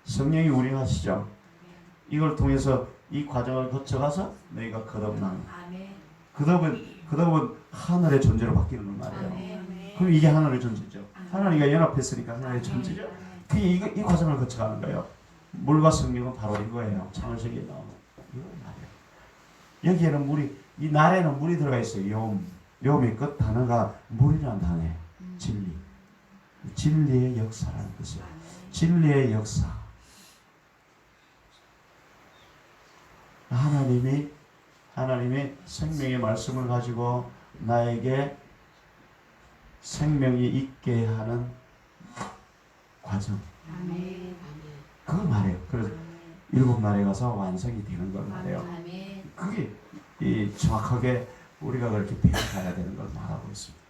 성령이 운행하시죠. 이걸 통해서 이 과정을 거쳐가서 너희가 거듭나는. 거듭은 하늘의 존재로 바뀌는 건 말이에요. 그럼 이게 하늘의 존재죠. 하나님과 연합했으니까 하늘의 존재죠. 이 과정을 거쳐가는 거예요. 물과 성령은 바로 이거예요. 창세기에 나오는 이거 말이에요. 여기에는 물이, 이 날에는 물이 들어가 있어요. 욤의 끝 단어가 물이라는 단어예요. 진리. 진리의 역사라는 뜻이에요. 진리의 역사. 하나님이 생명의 말씀을 가지고 나에게 생명이 있게 하는 과정. 그걸 말해요. 그래서 7날에 가서 완성이 되는 걸 말해요. 그게 정확하게 우리가 그렇게 배워가야 되는 걸 말하고 있습니다.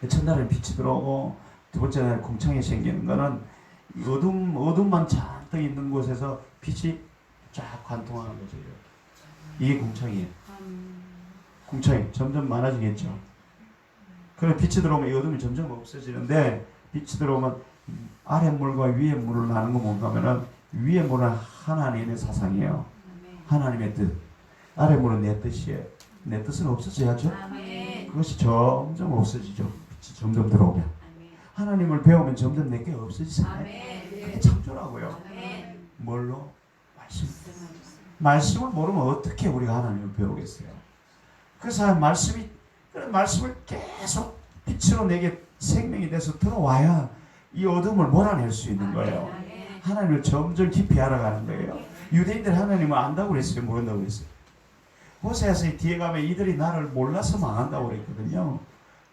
첫날은 빛이 들어오고 두 번째 날 궁창이 생기는 거는 어둠만 잔뜩 있는 곳에서 빛이 쫙 관통하는 거죠. 이게 궁창이에요. 궁창이 점점 많아지겠죠. 그래서 빛이 들어오면 이 어둠이 점점 없어지는데 빛이 들어오면 아래 물과 위에 물을 나는 거 뭔가 하면은 위에 물은 하나님의 사상이에요. 하나님의 뜻. 아래 물은 내 뜻이에요. 내 뜻은 없어져야죠. 그것이 점점 없어지죠. 빛이 점점 들어오면. 하나님을 배우면 점점 내게 없어지잖아요. 그게 창조라고요. 뭘로? 말씀. 말씀을 모르면 어떻게 우리가 하나님을 배우겠어요? 그래서 말씀을 계속 빛으로 내게 생명이 돼서 들어와야 이 어둠을 몰아낼 수 있는 거예요. 하나님을 점점 깊이 알아가는 거예요. 유대인들 하나님을 안다고 그랬어요? 모른다고 그랬어요? 호세아서 뒤에 가면 이들이 나를 몰라서 망한다고 그랬거든요.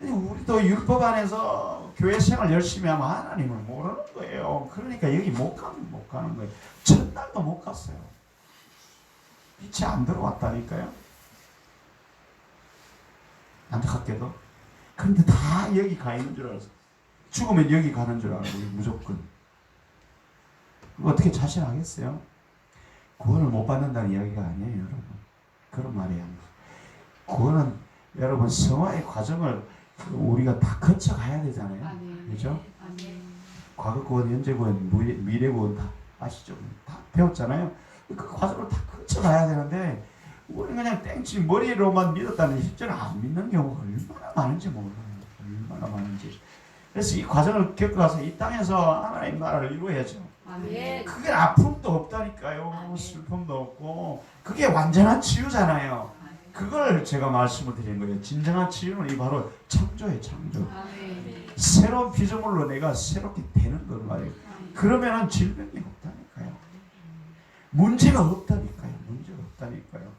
우리도 율법 안에서 교회 생활 열심히 하면 하나님을 모르는 거예요. 그러니까 여기 못 가는 거예요. 첫날도 못 갔어요. 빛이 안 들어왔다니까요. 안타깝게도. 그런데 다 여기 가 있는 줄 알았어. 죽으면 여기 가는 줄 알고 무조건. 어떻게 자신하겠어요? 구원을 못 받는다는 이야기가 아니에요, 여러분. 그런 말이에요. 구원은 여러분 성화의 과정을 우리가 다 거쳐가야 되잖아요. 그렇죠? 과거 구원, 현재 구원, 미래 구원 다 아시죠? 다 배웠잖아요. 그 과정을 다 거쳐가야 되는데 우리는 그냥 땡치 머리로만 믿었다는 실제로 안 믿는 경우가 얼마나 많은지 몰라요. 얼마나 많은지. 그래서 이 과정을 겪어가서 이 땅에서 하나님 나라를 이루어야죠. 그게 아픔도 없다니까요. 슬픔도 없고 그게 완전한 치유잖아요. 그걸 제가 말씀을 드린 거예요. 진정한 치유는 이 바로 창조예요. 창조. 새로운 피조물로 내가 새롭게 되는 것 말이에요. 그러면은 질병이 없다니까요. 문제가 없다니까요. 문제가 없다니까요.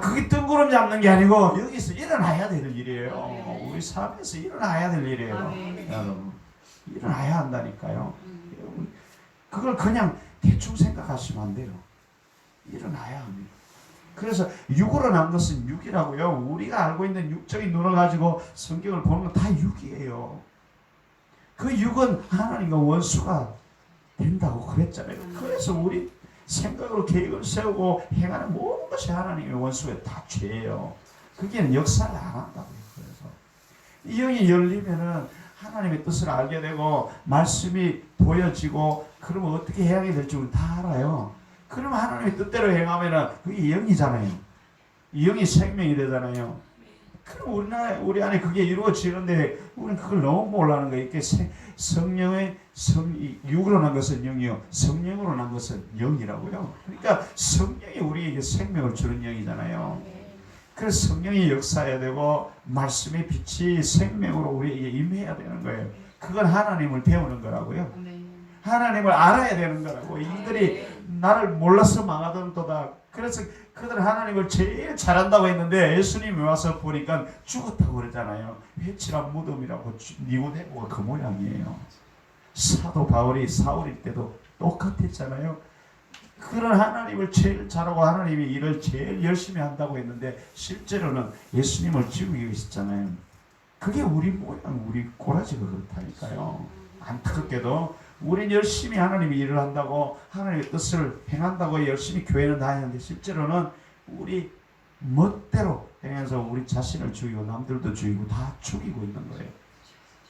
그게 뜬구름 잡는 게 아니고 여기서 일어나야 될 일이에요. 우리 삶에서 일어나야 될 일이에요. 여러분 일어나야 한다니까요. 여러분 그걸 그냥 대충 생각하시면 안 돼요. 일어나야 합니다. 그래서 육으로 난 것은 육이라고요. 우리가 알고 있는 육적인 눈을 가지고 성경을 보는 건 다 육이에요. 그 육은 하나님과 원수가 된다고 그랬잖아요. 그래서 우리 생각으로 계획을 세우고 행하는 모든 것이 하나님의 원수에 다 죄예요. 그게 역사를 안 한다고요. 그래서 이 영이 열리면은 하나님의 뜻을 알게 되고 말씀이 보여지고 그러면 어떻게 해야 될지 우리 다 알아요. 그러면 하나님의 뜻대로 행하면은 그게 영이잖아요. 이 영이 생명이 되잖아요. 그럼 우리 안에 그게 이루어지는데 우리는 그걸 너무 몰라는 거예요. 이렇게 성령의 육으로 난 것은 영이요, 성령으로 난 것은 영이라고요. 그러니까 성령이 우리에게 생명을 주는 영이잖아요. 그래서 성령이 역사해야 되고 말씀의 빛이 생명으로 우리에게 임해야 되는 거예요. 그건 하나님을 배우는 거라고요. 하나님을 알아야 되는 거라고. 이들이 나를 몰라서 망하던도다. 그래서 그들은 하나님을 제일 잘한다고 했는데 예수님이 와서 보니까 죽었다고 그러잖아요. 회칠한 무덤이라고 니고데모가 그 모양이에요. 사도 바울이 사울일 때도 똑같았잖아요. 그런 하나님을 제일 잘하고 하나님이 일을 제일 열심히 한다고 했는데 실제로는 예수님을 죽이고 있었잖아요. 그게 우리 모양, 우리 꼬라지가 그렇다니까요. 안타깝게도 우린 열심히 하나님이 일을 한다고 하나님의 뜻을 행한다고 열심히 교회는 다니는데 실제로는 우리 멋대로 행해서 우리 자신을 죽이고 남들도 죽이고 다 죽이고 있는 거예요.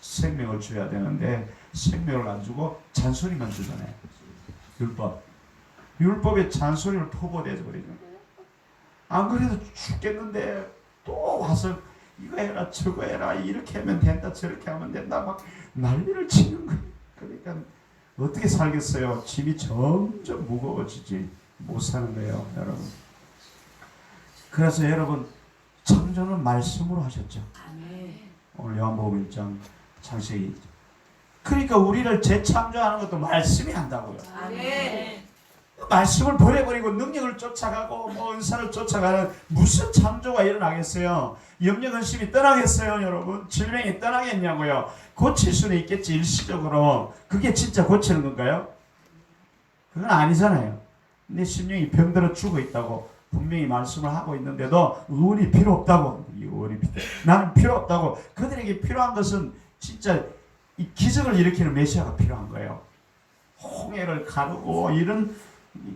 생명을 줘야 되는데 생명을 안 주고 잔소리만 주잖아요. 율법에 잔소리를 퍼부어대서 버리죠. 안 그래도 죽겠는데 또 와서 이거 해라 저거 해라 이렇게 하면 된다 저렇게 하면 된다 막 난리를 치는 거예요. 그러니까 어떻게 살겠어요? 짐이 점점 무거워지지 못 사는 거예요, 여러분. 그래서 여러분 창조는 말씀으로 하셨죠. 오늘 요한복음 1장 창세기. 그러니까 우리를 재창조하는 것도 말씀이 한다고요. 말씀을 버려버리고 능력을 쫓아가고 뭐 은사를 쫓아가는 무슨 창조가 일어나겠어요? 영역 근심이 떠나겠어요, 여러분? 질병이 떠나겠냐고요? 고칠 수는 있겠지, 일시적으로. 그게 진짜 고치는 건가요? 그건 아니잖아요. 내 심령이 병들어 죽어 있다고 분명히 말씀을 하고 있는데도 의원이 필요 없다고. 나는 필요 없다고. 그들에게 필요한 것은 진짜 이 기적을 일으키는 메시아가 필요한 거예요. 홍해를 가르고 이런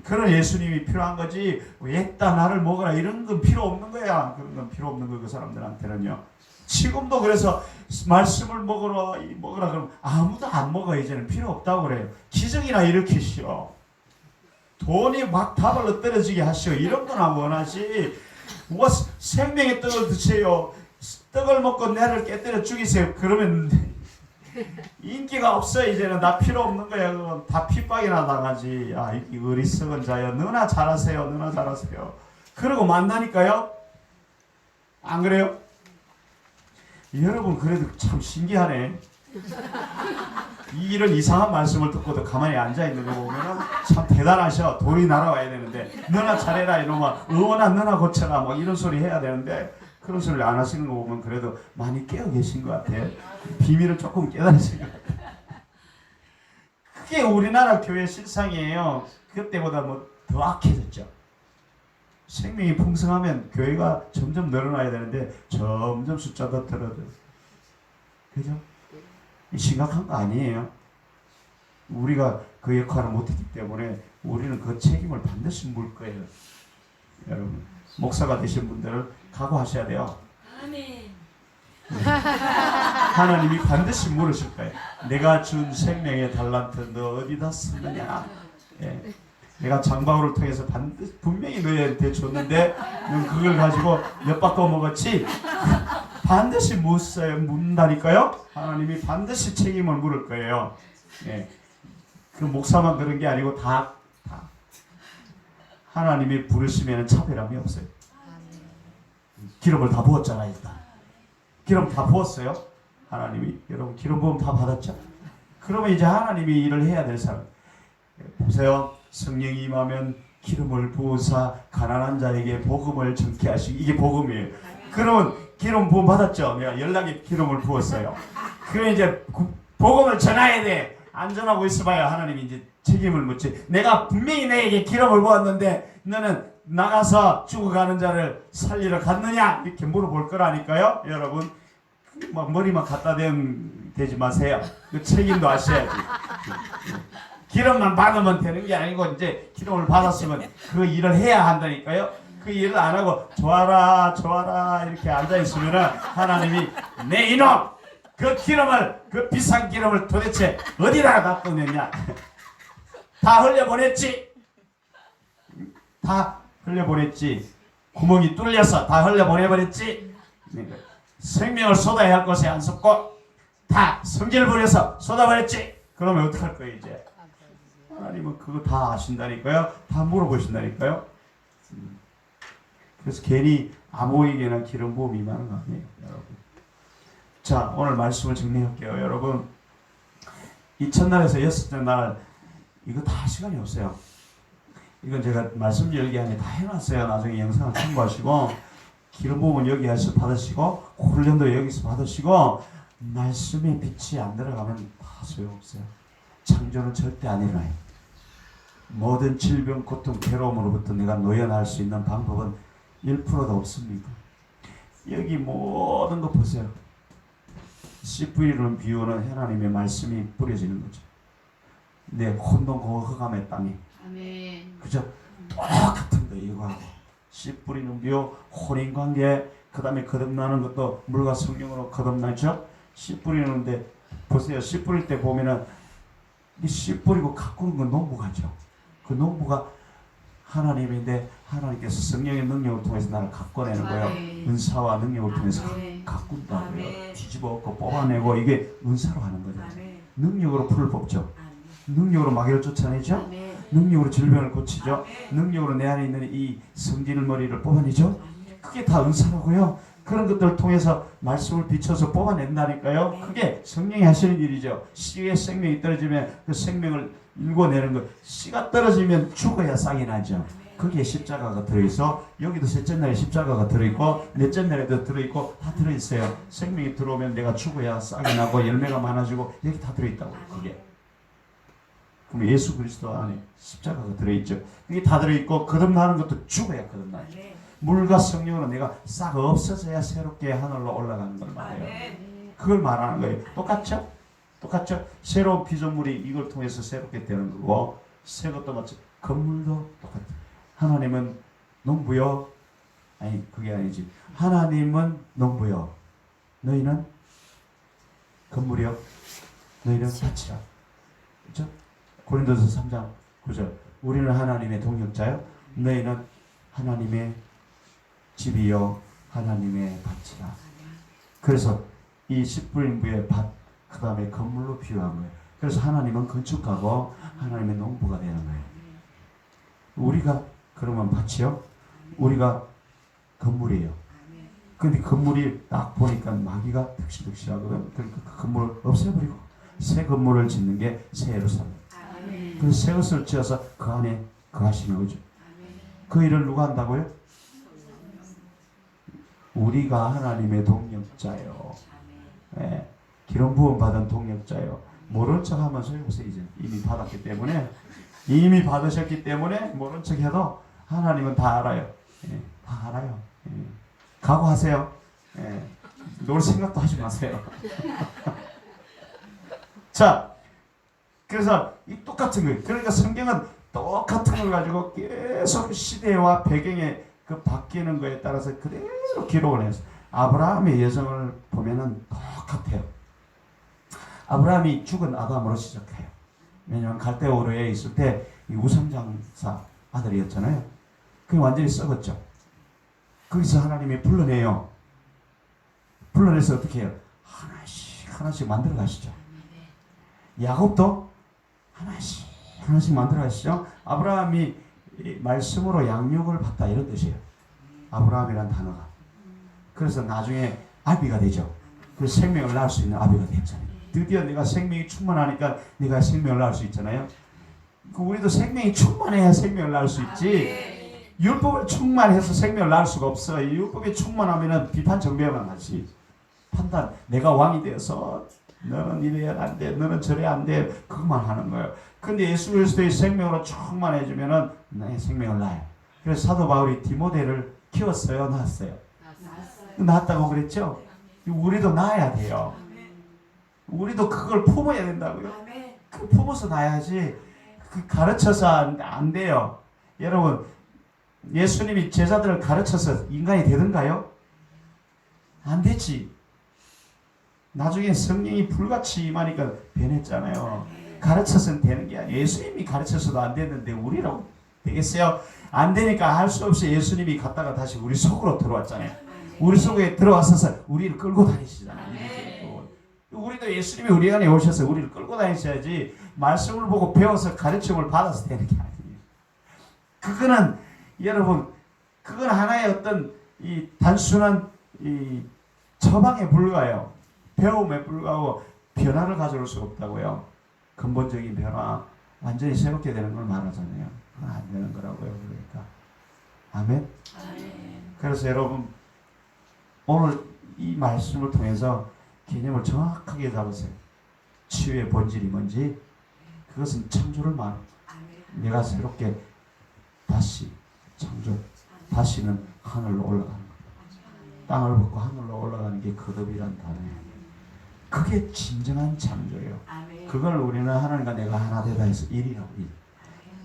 그런 예수님이 필요한 거지. 옛다 나를 먹어라 이런 건 필요 없는 거야. 그런 건 필요 없는 거 그 사람들한테는요. 지금도 그래서 말씀을 먹으라 그러면 아무도 안 먹어. 이제는 필요 없다고 그래요. 기적이나 일으키시오. 돈이 막 다발로 떨어지게 하시오. 이런 거나 원하지. 뭐 생명의 떡을 드세요. 떡을 먹고 내를 깨뜨려 죽이세요. 그러면 인기가 없어. 이제는 나 필요 없는 거야. 그건 다 핍박이나 당하지. 아, 이 어리석은 자여 너나 잘하세요. 너나 잘하세요. 그러고 만나니까요. 안 그래요? 여러분 그래도 참 신기하네. 이런 이상한 말씀을 듣고도 가만히 앉아있는 거 보면 참 대단하셔. 돈이 날아와야 되는데 너나 잘해라 이러면 의원아 너나 고쳐라 뭐 이런 소리 해야 되는데 그런 소리를 안 하시는 거 보면 그래도 많이 깨어 계신 것 같아요. 비밀을 조금 깨달으신 것 같아요. 그게 우리나라 교회 실상이에요. 그때보다 뭐 더 악해졌죠. 생명이 풍성하면 교회가 점점 늘어나야 되는데 점점 숫자도 줄어들어요. 그죠? 심각한 거 아니에요. 우리가 그 역할을 못했기 때문에 우리는 그 책임을 반드시 물 거예요. 여러분 목사가 되신 분들은 각오하셔야 돼요. 아멘. 하나님이 반드시 물으실 거예요. 내가 준 생명의 달란트 너 어디다 썼느냐. 예. 내가 장바구를 통해서 반드시 분명히 너희한테 줬는데 넌 그걸 가지고 엿 바꿔 먹었지. 반드시 묻는다니까요. 하나님이 반드시 책임을 물을 거예요. 예. 그 목사만 그런 게 아니고 다 하나님이 부르시면 차별함이 없어요. 기름을 다 부었잖아요. 일단 기름 다 부었어요. 하나님이. 여러분 기름 부음 다 받았죠? 그러면 이제 하나님이 일을 해야 될 사람. 보세요. 성령이 임하면 기름을 부으사 가난한 자에게 복음을 전케 하시고 이게 복음이에요. 그러면 기름 부음 받았죠? 내가 연락에 기름을 부었어요. 그럼 이제 복음을 전해야 돼. 안 전하고 있어봐야 하나님이 이제 책임을 묻지. 내가 분명히 너에게 기름을 부었는데 너는 나가서 죽어가는 자를 살리러 갔느냐? 이렇게 물어볼 거라니까요. 여러분 막 머리만 갖다 대지 마세요. 그 책임도 아셔야지. 기름만 받으면 되는 게 아니고 이제 기름을 받았으면 그 일을 해야 한다니까요. 그 일을 안 하고 좋아라 이렇게 앉아있으면 하나님이 내 이놈 그 기름을 그 비싼 기름을 도대체 어디다가 놔뒀느냐. 다 흘려보냈지. 다 흘려보냈지. 구멍이 뚫려서 다 흘려보내버렸지. 생명을 쏟아야 할 곳에 안 쏟고 다 성질을 부려서 쏟아버렸지. 그러면 어떡할 거예요 이제? 하나님은 그거 다 아신다니까요. 다 물어보신다니까요. 그래서 괜히 아무에게나 기름 부음이 임하는 거 아니에요 여러분. 자, 오늘 말씀을 정리할게요 여러분. 이 첫날에서 여섯째 날 이거 다 시간이 없어요. 이건 제가 말씀 열기 안에 다 해놨어요. 나중에 영상을 참고하시고 기름 부음은 여기에서 받으시고 훈련도 여기서 받으시고 말씀의 빛이 안 들어가면 다 소용없어요. 창조는 절대 안 일어나요. 모든 질병, 고통, 괴로움으로부터 내가 놓여날 수 있는 방법은 1%도 없습니다. 여기 모든 거 보세요. 씨 뿌리는 비유는 하나님의 말씀이 뿌려지는 거죠. 내 혼돈고허감의 땅에. 아멘. 그죠? 똑같은 거 이거하고 씨 뿌리는 비유, 혼인관계, 그 다음에 거듭나는 것도 물과 성령으로 거듭나죠. 씨 뿌리는데 보세요. 씨 뿌릴 때 보면은 이 씨 뿌리고 가꾸는 건 농부가죠. 그 농부가 하나님인데 하나님께서 성령의 능력을 통해서 나를 가꿔내는 거예요. 아멘. 은사와 능력을 통해서 아멘. 가꾼다고요. 아멘. 뒤집어 엎고 뽑아내고 이게 은사로 하는 거죠. 아멘. 능력으로 풀을 뽑죠. 아멘. 능력으로 마귀를 쫓아내죠. 아멘. 능력으로 질병을 고치죠. 능력으로 내 안에 있는 이 성질 머리를 뽑아내죠. 그게 다 은사라고요. 그런 것들을 통해서 말씀을 비춰서 뽑아낸다니까요. 그게 성령이 하시는 일이죠. 씨에 생명이 떨어지면 그 생명을 일궈내는 것. 씨가 떨어지면 죽어야 싹이 나죠. 거기에 십자가가 들어있어. 여기도 셋째 날에 십자가가 들어있고 넷째 날에도 들어있고 다 들어있어요. 생명이 들어오면 내가 죽어야 싹이 나고 열매가 많아지고 여기 다 들어있다고. 그게. 그럼 예수 그리스도 안에 십자가가 들어있죠. 이게 다 들어있고 거듭나는 것도 죽어야 거듭나죠. 물과 성령으로 내가 싹 없어져야 새롭게 하늘로 올라가는 걸 말해요. 그걸 말하는 거예요. 똑같죠? 똑같죠? 새로운 피조물이 이걸 통해서 새롭게 되는 거고 새 것도 마치 건물도 똑같아요. 하나님은 농부요. 아니 그게 아니지. 하나님은 농부요. 너희는 건물이요. 너희는 밭이라. 그렇죠? 고린도서 3장 9절. 우리는 하나님의 동역자요. 너희는 하나님의 집이요 하나님의 밭이라. 그래서 이 십부인부의 밭, 그 다음에 건물로 비유한 거예요. 그래서 하나님은 건축가고 하나님의 농부가 되는 거예요. 우리가 그러면 밭이요? 우리가 건물이에요. 근데 건물이 딱 보니까 마귀가 득실득실하거든. 그러니까 그 건물을 없애버리고 새 건물을 짓는 게 새 예루살렘. 그래서 새 것을 지어서 그 안에 거하시는 거죠. 그 일을 누가 한다고요? 우리가 하나님의 동역자요. 예, 기름 부음 받은 동역자요. 모른 척하면 소용없어요. 이제 이미 받았기 때문에 이미 받으셨기 때문에 모른 척해도 하나님은 다 알아요. 예, 다 알아요. 예. 각오하세요. 예, 놀 생각도 하지 마세요. 자, 그래서 이 똑같은 거예요. 그러니까 성경은 똑같은 걸 가지고 계속 시대와 배경에 그 바뀌는 거에 따라서 그대로 기록을 해서 아브라함의 여정을 보면은 똑같아요. 아브라함이 죽은 아담으로 시작해요. 왜냐하면 갈대오르에 있을 때 이 우상장사 아들이었잖아요. 그게 완전히 썩었죠. 거기서 하나님이 불러내요. 불러내서 어떻게 해요? 하나씩 만들어 가시죠. 야곱도 하나씩 만들어 가시죠. 아브라함이 말씀으로 양육을 받다 이런 뜻이에요. 아브라함이란 단어가. 그래서 나중에 아비가 되죠. 그래서 생명을 낳을 수 있는 아비가 됐잖아요. 드디어 내가 생명이 충만하니까 네가 생명을 낳을 수 있잖아요. 우리도 생명이 충만해야 생명을 낳을 수 있지. 율법을 충만해서 생명을 낳을 수가 없어. 율법이 충만하면은 비판 정죄만 하지. 판단. 내가 왕이 되어서 너는 이래야 안 돼. 너는 저래야 안 돼. 그것만 하는 거예요. 근데 예수 그리스도의 생명으로 충만해지면은 내 생명을 낳아요. 그래서 사도 바울이 디모데를 키웠어요, 낳았어요. 낳았다고 그랬죠? 우리도 낳아야 돼요. 우리도 그걸 품어야 된다고요. 그 품어서 낳아야지. 그 가르쳐서 안 돼요. 여러분, 예수님이 제자들을 가르쳐서 인간이 되던가요? 안 되지. 나중에 성령이 불같이 임하니까 변했잖아요. 가르쳐서는 되는 게 아니에요. 예수님이 가르쳐서도 안 됐는데 우리라고 되겠어요? 안 되니까 할 수 없이 예수님이 갔다가 다시 우리 속으로 들어왔잖아요. 우리 속에 들어와서 우리를 끌고 다니시잖아요. 아멘. 우리도 예수님이 우리 안에 오셔서 우리를 끌고 다니셔야지 말씀을 보고 배워서 가르침을 받아서 되는 게 아니에요. 그거는 여러분 그건 하나의 어떤 이 단순한 이 처방에 불과해요. 배움에 불과하고 변화를 가져올 수 없다고요. 근본적인 변화, 완전히 새롭게 되는 걸 말하잖아요. 그건 안 되는 거라고요. 그러니까 아멘. 그래서 여러분 오늘 이 말씀을 통해서 개념을 정확하게 잡으세요. 치유의 본질이 뭔지 그것은 창조를 말합니다. 내가 새롭게 다시 창조, 다시는 하늘로 올라가는 것. 땅을 벗고 하늘로 올라가는 게 거듭이란 단어예요. 그게 진정한 창조예요. 그걸 우리는 하나님과 내가 하나 되다 해서 일이라고.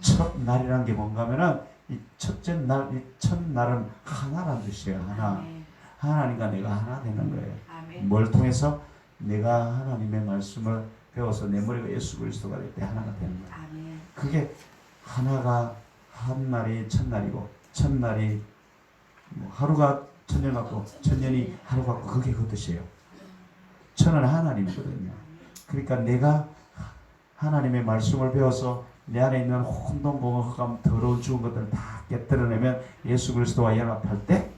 첫 날이라는 게 뭔가 하면은 이 첫째 날, 이 첫날은 하나란 뜻이에요. 하나. 하나님과 내가 하나 되는 거예요. 뭘 통해서? 내가 하나님의 말씀을 배워서 내 머리가 예수 그리스도가 될 때 하나가 되는 거예요. 그게 하나가 한 날이 첫날이고 첫날이 뭐 하루가 천년 같고 천년이 하루 같고 그게 그 뜻이에요. 천은 하나님이거든요. 그러니까 내가 하나님의 말씀을 배워서 내 안에 있는 혼돈공허 흑암 더러운 죽은 것들을 다 깨뜨려내면 예수 그리스도와 연합할 때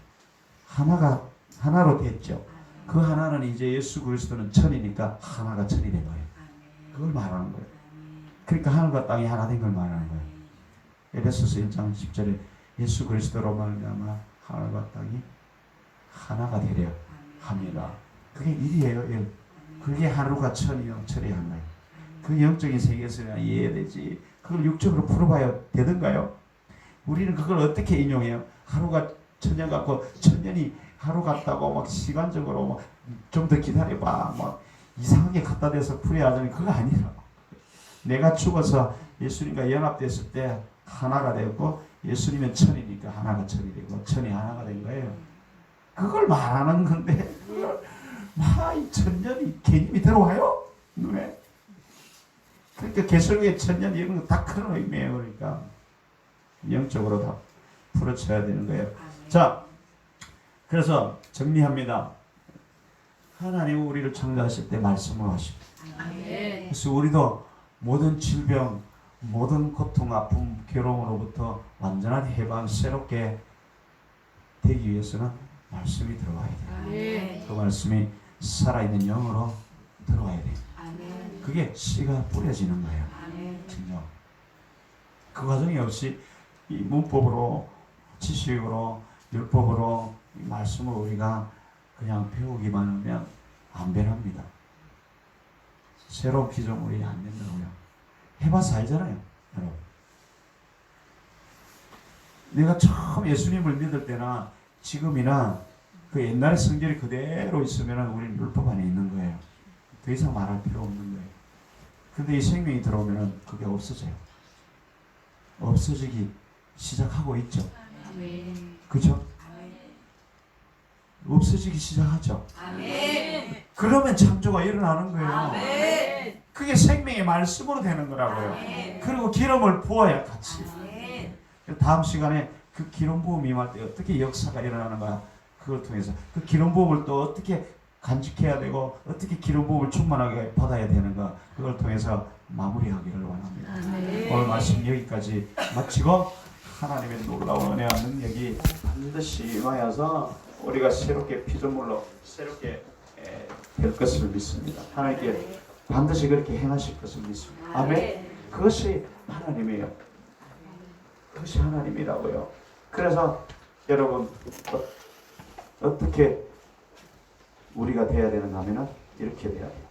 하나로 됐죠. 그 하나는 이제 예수 그리스도는 천이니까 하나가 천이 된 거예요. 그걸 말하는 거예요. 그러니까 하늘과 땅이 하나 된 걸 말하는 거예요. 에베소서 1장 10절에 예수 그리스도로 말미암아 하늘과 땅이 하나가 되려 합니다. 그게 일이에요. 일. 그게 하루가 천이요, 천이 하나예요. 그 영적인 세계에서 이해해야 되지. 그걸 육적으로 풀어봐야 되던가요? 우리는 그걸 어떻게 인용해요? 하루가 천년 같고 천년이 하루 같다고 막 시간적으로 좀 더 기다려봐 막 이상하게 갖다 대서 풀어야 하자니 그거 아니라 내가 죽어서 예수님과 연합됐을 때 하나가 되었고 예수님은 천이니까 하나가 천이 되고 천이 하나가 된 거예요. 그걸 말하는 건데 그걸 막 이 천년이 개념이 들어와요? 눈에. 그러니까 개설교의 천년 이런 거 다 그런 의미예요. 그러니까 영적으로 다 풀어쳐야 되는 거예요. 자, 그래서 정리합니다. 하나님은 우리를 창조하실 때 말씀을 하십니다. 그래서 우리도 모든 질병, 모든 고통, 아픔, 괴로움으로부터 완전한 해방, 새롭게 되기 위해서는 말씀이 들어와야 돼요. 그 말씀이 살아있는 영으로 들어와야 돼요. 그게 씨가 뿌려지는 거예요. 진정. 그 과정이 없이 이 문법으로, 지식으로, 율법으로 이 말씀을 우리가 그냥 배우기만 하면 안 변합니다. 새로운 피조물이 안 된다고요. 해봐서 알잖아요, 여러분. 내가 처음 예수님을 믿을 때나 지금이나 그 옛날의 성질이 그대로 있으면 우리는 율법 안에 있는 거예요. 더 이상 말할 필요 없는 거예요. 근데 이 생명이 들어오면 그게 없어져요. 없어지기 시작하고 있죠. 그죠? 없어지기 시작하죠. 그러면 창조가 일어나는 거예요. 그게 생명의 말씀으로 되는 거라고요. 그리고 기름을 부어야 같이. 다음 시간에 그 기름 부음 임할 때 어떻게 역사가 일어나는가 그걸 통해서 그 기름 부음을 또 어떻게 간직해야 되고 어떻게 기름 부음을 충만하게 받아야 되는가 그걸 통해서 마무리하기를 원합니다. 오늘 말씀 여기까지 마치고 하나님의 놀라운 은혜와 능력이 반드시 임하여서 우리가 새롭게 피조물로 새롭게 될 것을 믿습니다. 하나님께 반드시 그렇게 행하실 것을 믿습니다. 아멘. 그것이 하나님이에요. 그것이 하나님이라고요. 그래서 여러분 어떻게 우리가 돼야 되는가 하면은 이렇게 돼야 돼요.